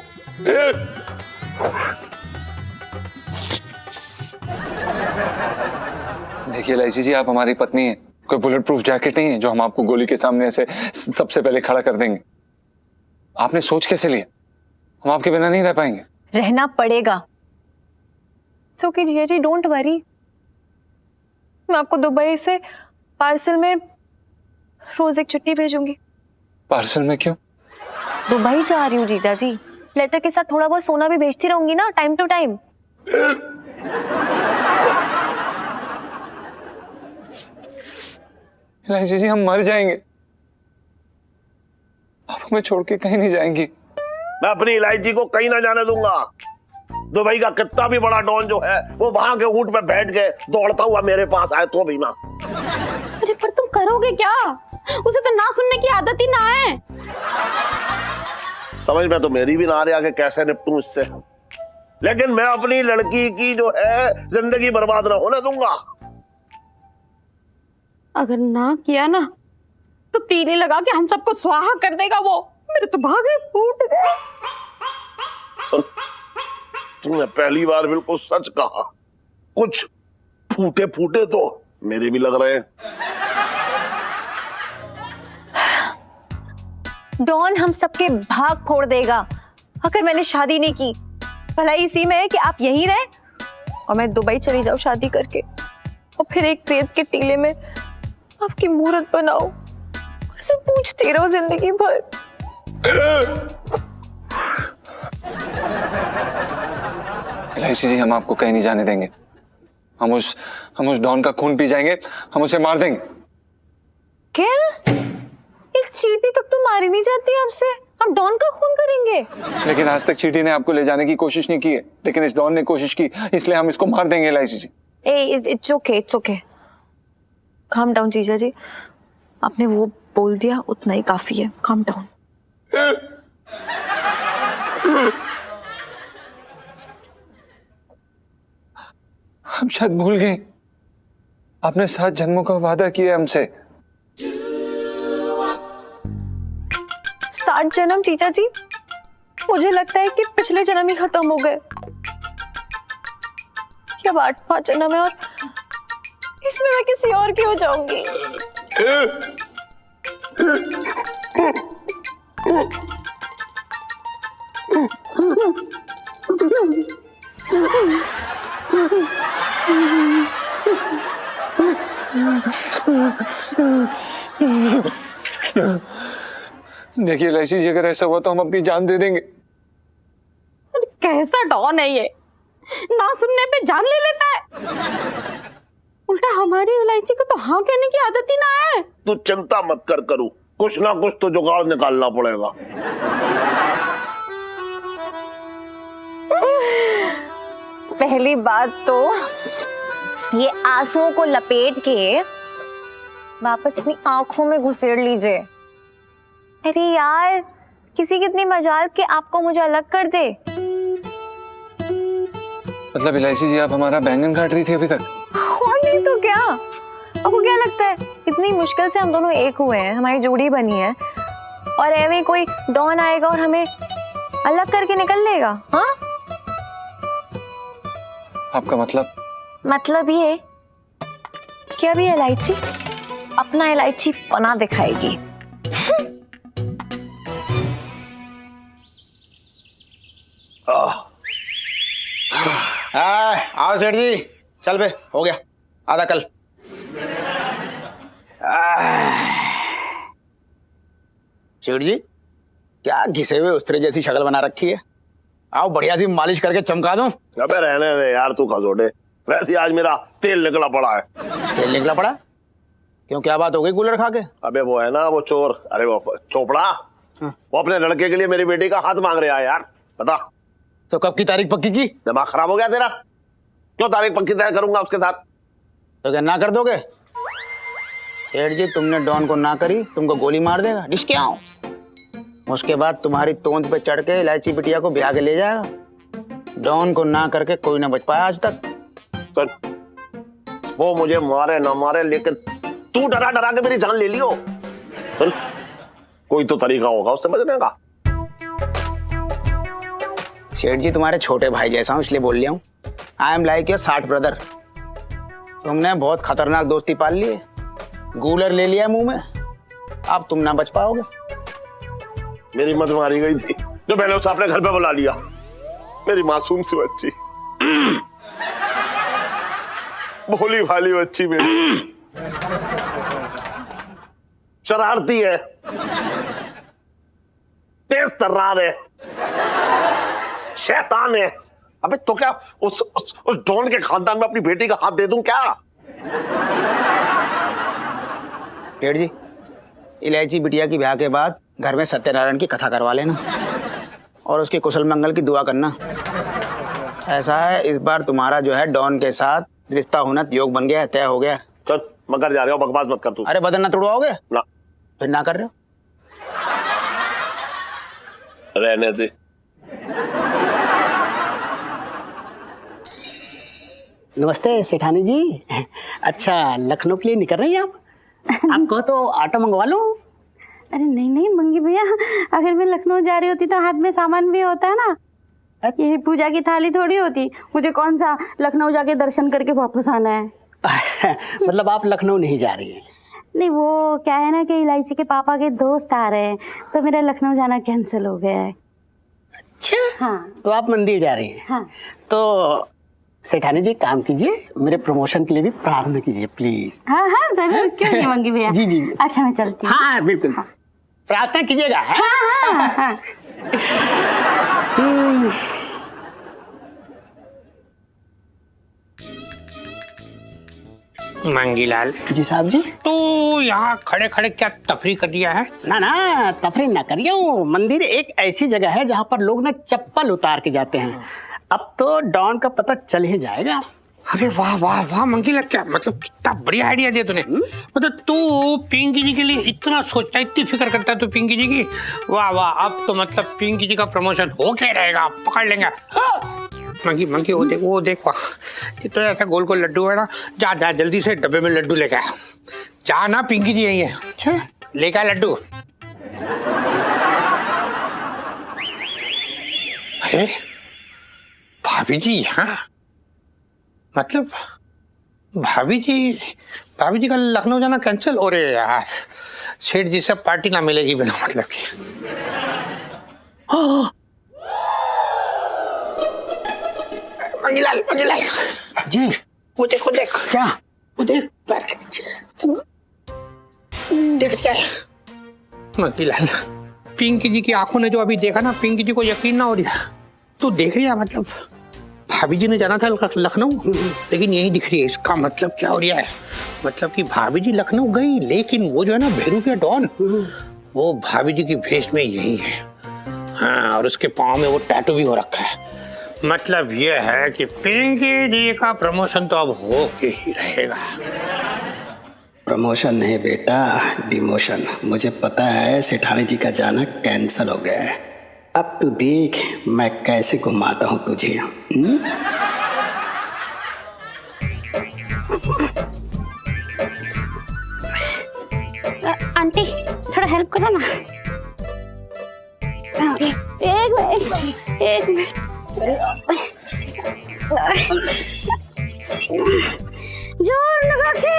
देखिए इलायची जी, आप हमारी पत्नी हैं, कोई बुलेट प्रूफ जैकेट नहीं है जो हम आपको गोली के सामने ऐसे सबसे पहले खड़ा कर देंगे। आपने सोच कैसे लिया हम आपके बिना नहीं रह पाएंगे? रहना पड़ेगा। तो कि जीजा जी डोंट वरी, मैं आपको दुबई से पार्सल में रोज एक चिट्ठी भेजूंगी। पार्सल में क्यों? दुबई जा रही हूँ जीजा जी, लेटर के साथ थोड़ा बहुत सोना भी भेजती रहूंगी ना टाइम टू टाइम। इलायची जी हम मर जाएंगे, आप हमें छोड़ के कहीं नहीं जाएंगी। मैं अपनी इलायची को कहीं ना जाने दूंगा। दुबई का कितना भी बड़ा डॉन जो है वो वहां के ऊंट पे बैठ के दौड़ता हुआ मेरे पास आए तो भी ना। अरे पर तुम करोगे क्या? उसे तो ना सुनने की आदत ही ना है। समझ में तो मेरी भी ना आ रही आगे कैसे निपटूं इससे, लेकिन मैं अपनी लड़की की जो है जिंदगी बर्बाद ना होने दूंगा। अगर ना किया ना तो तीली लगा के हम सबको स्वाहा कर देगा वो। मेरे तो भागे फूट गए। तुमने पहली बार बिल्कुल सच कहा, कुछ फूटे फूटे तो मेरे भी लग रहे हैं। डॉन हम सबके भाग फोड़ देगा अगर मैंने शादी नहीं की। भलाई इसी में है कि आप यहीं रहे और मैं दुबई चली जाऊं शादी करके, और फिर एक रेत के टीले में आपकी मूर्त बनाऊं और उसे पूछती रहो जिंदगी भर। इलायची जी हम आपको कहीं नहीं जाने देंगे। हम उस डॉन का खून पी जाएंगे, हम उसे मार देंगे। क्या? एक चींटी तक तो मारी नहीं जाती आपसे, हम डॉन का खून करेंगे? लेकिन आज तक चींटी ने आपको ले जाने की कोशिश नहीं की है, लेकिन इस डॉन ने कोशिश की, इसलिए हम इसको मार देंगे। इलायची जी इट्स ओके। काम डाउन जीजा जी, आपने वो बोल दिया उतना ही काफी है। Calm down. हम शायद भूल गए, आपने 7 जन्मों का वादा किया हमसे। 7 जन्म जीजा जी? मुझे लगता है कि पिछले जन्म ही खत्म हो गए। ये 8वां जन्म है और इसमें मैं किसी और की हो जाऊंगी। देखिए इलायची जी अगर ऐसा हुआ तो हम अपनी जान दे देंगे। कैसा डॉन है ये, ना सुनने पे जान ले लेता है। उल्टा हमारी इलायची को तो हाँ कहने की आदत ही ना है। तू चिंता मत कर करूं, कुछ ना कुछ तो जुगाड़ निकालना पड़ेगा। पहली बात तो ये आंसुओं को लपेट के वापस अपनी आंखों में घुसेड़ लीजिए। अरे यार, किसी कितनी मजाल के आपको मुझे अलग कर दे। मतलब इलायची जी आप हमारा बैंगन काट रही थी अभी तक? और नहीं तो क्या। आपको क्या लगता है इतनी मुश्किल से हम दोनों एक हुए हैं, हमारी जोड़ी बनी है, और ऐਵੇਂ कोई डॉन आएगा और हमें अलग करके निकल लेगा? हाँ, आपका मतलब ये कि अभी इलायची अपना इलायची पना दिखाएगी। आओ सेठ जी, चल बे, हो गया आधा कल। सेठ जी क्या घिसे हुए उस्तरे जैसी शक्ल बना रखी है, आओ बढ़िया सी मालिश करके चमका दूं। अबे रहने दे यार तू खसोटे, वैसे आज मेरा तेल निकला पड़ा है। तेल निकला पड़ा? क्यों, क्या बात हो गई कूलर खा के? अबे वो है ना वो चोर, अरे वो चोपड़ा, वो अपने लड़के के लिए मेरी बेटी का हाथ मांग रहा है यार। बता तो कब की तारीख पक्की की? दिमाग खराब हो गया तेरा? क्यों तारीख पक्की तय करूंगा उसके साथ? तो क्या ना कर दोगे? सेठ जी तुमने डॉन को ना करी, तुमको गोली मार देगा डिस्क्याओ। उसके बाद तुम्हारी तोंद पे चढ़ के इलायची बिटिया को ब्याह के ले जाएगा। डॉन को ना करके कोई ना बच पाया आज तक। तो वो मुझे मारे ना मारे, लेकिन तू डरा डरा के मेरी जान ले लियो। तो कोई तो तरीका होगा उससे बचने का। सेठ जी तुम्हारे छोटे भाई जैसा हूं इसलिए बोल लिया हूं। I am like your 60 brother. तुमने बहुत खतरनाक दोस्ती पाल ली है। गूलर ले लिया मुंह में, अब तुम ना बच पाओगे। मेरी मत मारी गई थी जो मैंने उसे अपने घर पे बुला लिया। मेरी मासूम सी बच्ची, भोली भाली बच्ची मेरी, शरारती है, तेज तर्रार है, शैतान है। अबे तो क्या उस डॉन के खानदान में अपनी बेटी का हाथ दे दूं क्या? सेठ जी, इलायची बिटिया की ब्याह के बाद घर में सत्यनारायण की कथा करवा लेना और उसके कुशल मंगल की दुआ करना। ऐसा है, इस बार तुम्हारा जो है डॉन के साथ रिश्ता होना योग बन गया है, तय हो गया। चल मगर जा रहे हो, बकवास मत कर तू। अरे बदन ना तोड़वाओगे? ना। फिर ना कर रहे हो? रहने दे। नमस्ते सेठानी जी। अच्छा, लखनऊ के लिए निकल रही हैं आप? आपको तो ऑटो मंगवा लो। अरे नहीं नहीं मंगी भैया, अगर मैं लखनऊ जा रही होती तो हाथ में सामान भी होता है ना। ये पूजा की थाली थोड़ी होती, मुझे कौन सा लखनऊ जाके दर्शन करके वापस आना है। मतलब आप लखनऊ नहीं जा रही हैं? नहीं, वो क्या है ना कि इलायची के पापा के दोस्त आ रहे हैं, तो मेरा लखनऊ जाना कैंसिल हो गया है। अच्छा, हाँ। तो आप मंदिर जा रही हैं? हाँ। तो सेठानी जी काम कीजिए, मेरे प्रमोशन के लिए भी प्रार्थना कीजिए प्लीज। हाँ हाँ जरूर, क्यों नहीं मंगी भैया। जी जी। अच्छा मैं चलती हूँ। हाँ बिल्कुल, प्रार्थना कीजिएगा। हाँ हाँ। मंगीलाल जी साहब जी। तो यहाँ खड़े खड़े क्या तफरी कर दिया है? ना ना, तफरी ना करिए। मंदिर एक ऐसी जगह है जहाँ पर लोग ना चप्पल उतार के जाते हैं। अब तो डॉन का पता चल ही जाएगा। अरे वाह वाह वाह मंगीलाल, क्या मतलब कितना बढ़िया आइडिया दिया तूने। मतलब तू पिंकी जी के लिए इतना सोचता, इतनी फिक्र करता है तू पिंकी जी की। वाह वाह, अब तो मतलब पिंकी जी का प्रमोशन हो के रहेगा, पकड़ लेंगे। हाँ। मंगी मंगी वो देख वाह, ये तो ऐसा गोल गोल लड्डू है ना। जा जा जल्दी से डब्बे में लड्डू लेके आ जा ना, पिंकी जी यही है। अच्छा लेके आ लड्डू। अरे भाभी जी यहाँ, मतलब भाभी जी का लखनऊ जाना कैंसिल हो रहे यार। सेठ जी से पार्टी ना मिलेगी बिना मतलब की। मंगीलाल जी। वो देख क्या? वो देख पैर के नीचे देख क्या है। मंगीलाल, पिंकी जी की आंखों ने जो अभी देखा ना, पिंकी जी को यकीन ना हो रहा। तू देख रही है मतलब भाभी जी ने जाना था लखनऊ, लेकिन यही दिख रही है। इसका मतलब क्या हो रहा है? मतलब कि भाभी जी लखनऊ गई, लेकिन वो जो है ना भेरू के डॉन, वो भाभी जी की भेष में यही है। हाँ, और उसके पाँव में वो टैटू भी हो रखा है। मतलब ये है कि पिंकी जी का प्रमोशन तो अब हो के ही रहेगा। प्रमोशन नहीं बेटा, डिमोशन। मुझे पता है सेठानी जी का जाना कैंसिल हो गया है। अब तू देख मैं कैसे घुमाता हूँ तुझे। आंटी थोड़ा हेल्प करो ना। एक मिनट जोर लगा के।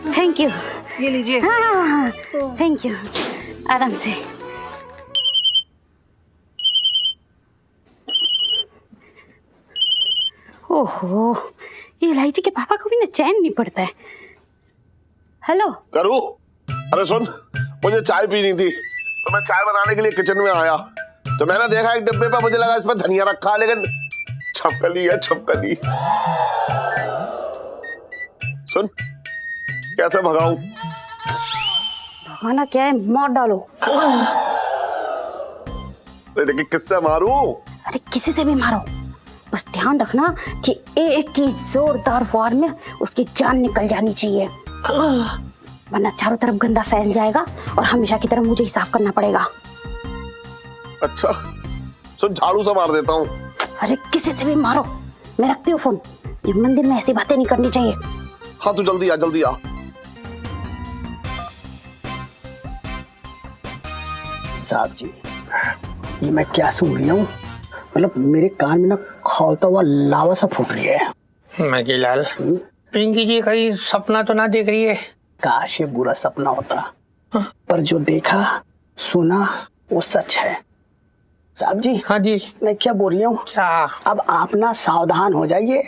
Thank you. ये लीजिए। हाँ थैंक यू। आराम से। ओहो, ये इलायची के पापा को भी ना चैन नहीं पड़ता है। हेलो करूँ? अरे सुन, मुझे चाय पीनी थी तो मैं चाय बनाने के लिए किचन में आया, तो मैंने देखा एक डिब्बे पे, मुझे लगा इसमें धनिया रखा है, लेकिन छपकली है छपकली। सुन, कैसे भगाऊं? भगाना क्या है, मार डालो। लेकिन किससे मारूं? अरे किसी से भी मारो, बस ध्यान रखना कि एक की जोरदार वार में उसकी जान निकल जानी चाहिए, वरना चारों तरफ गंदा फैल जाएगा और हमेशा की तरह मुझे ही साफ करना पड़ेगा। अच्छा सुन, झाड़ू से मार देता हूँ। अरे किसी से भी मारो, मैं रखती हूँ फोन। ये मंदिर में ऐसी बातें नहीं करनी चाहिए। हाँ तू जल्दी आ, जल्दी आ। साहब जी, ये मैं क्या सुन रही हूँ? मतलब मेरे कान में ना खौलता हुआ लावा सा फूट रही है। मंगीलाल, पिंकी जी कहीं सपना तो ना देख रही है? काश ये बुरा सपना होता, पर जो देखा सुना वो सच है। साहब जी। हाँ जी। मैं क्या बोल रही हूँ? क्या? अब आप ना सावधान हो जाइए।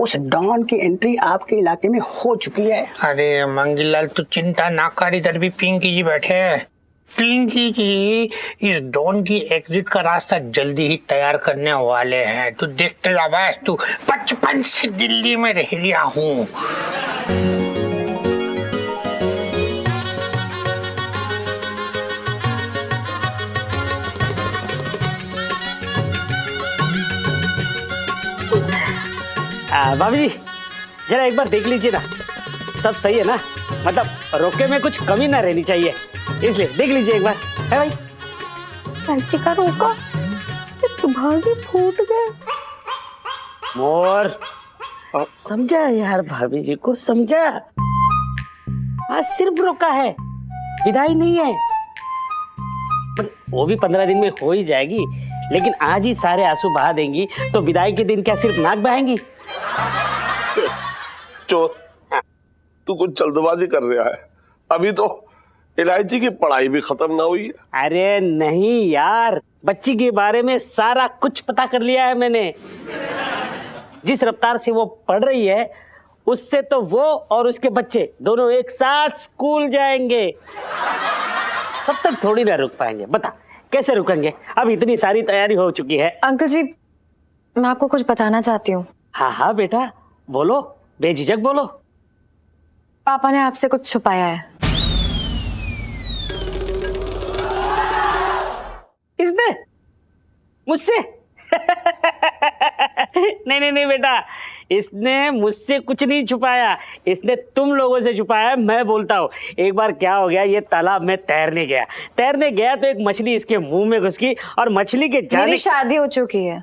उस डॉन की एंट्री आपके इलाके में हो चुकी है। अरे मंगीलाल, तू चिंता ना कर, इधर भी पिंकी जी बैठे हैं। पिंकी जी इस डॉन की एग्जिट का रास्ता जल्दी ही तैयार करने वाले हैं। तू देखते जा बस, तू 55 से दिल्ली में रह रहा हूँ। भाभी जी जरा एक बार देख लीजिए ना, सब सही है ना? मतलब रोके में कुछ कमी ना रहनी चाहिए, इसलिए देख लीजिए एक बार, है भाई? लाइची का रोका तो भागी फूट गए। मोर समझा यार, भाभी जी को समझा। आज सिर्फ रोका है, विदाई नहीं है। वो भी 15 दिन में हो ही जाएगी, लेकिन आज ही सारे आंसू बहा देंगी तो विदाई के दिन क्या सिर्फ नाक बहाएंगी? चोर, तू कुछ जल्दबाजी कर रहा है। अभी तो इलायची की पढ़ाई भी खत्म ना हुई है। अरे नहीं यार, बच्ची के बारे में सारा कुछ पता कर लिया है मैंने। जिस रफ्तार से वो पढ़ रही है उससे तो वो और उसके बच्चे दोनों एक साथ स्कूल जाएंगे। तब तक थोड़ी ना रुक पाएंगे, बता कैसे रुकेंगे? अब इतनी सारी तैयारी हो चुकी है। अंकल जी, मैं आपको कुछ बताना चाहती हूँ। हाँ हाँ बेटा बोलो, बेझिझक बोलो। पापा ने आपसे कुछ छुपाया है। इसने मुझसे? नहीं नहीं नहीं बेटा, इसने मुझसे कुछ नहीं छुपाया, इसने तुम लोगों से छुपाया। मैं बोलता हूँ, एक बार क्या हो गया, ये तालाब में तैरने गया तो एक मछली इसके मुंह में घुस गई और मछली के जाने। मेरी शादी हो चुकी है।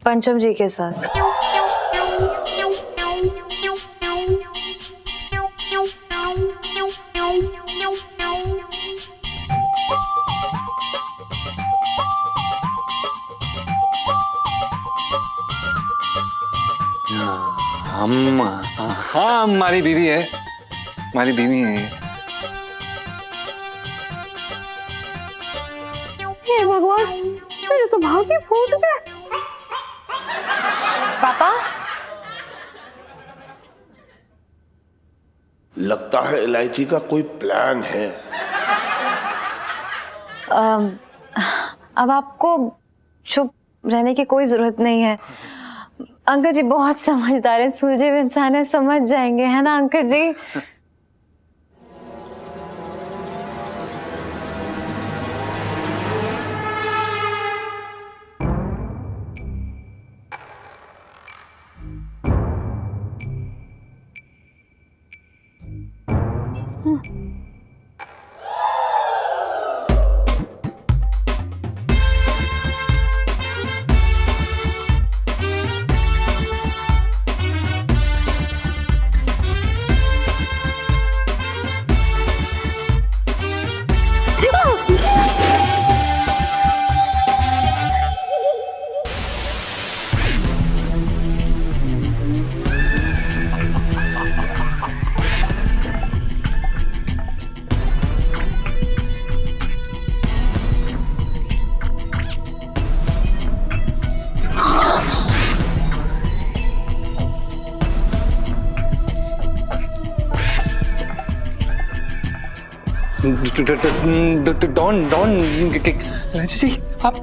पंचम जी के साथ। हम हाँ, हमारी बीवी है, हमारी बीवी है। हे भगवान, मेरे तो भागी फूट गए। पापा, लगता है इलायची का कोई प्लान है। अब आपको चुप रहने की कोई जरूरत नहीं है। अंकल जी बहुत समझदार है, सुलझे हुए इंसान है, समझ जाएंगे, है ना अंकल जी? डॉन जी आप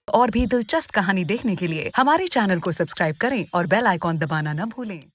और भी दिलचस्प कहानी देखने के लिए हमारे चैनल को सब्सक्राइब करें और बेल आइकॉन दबाना न भूलें।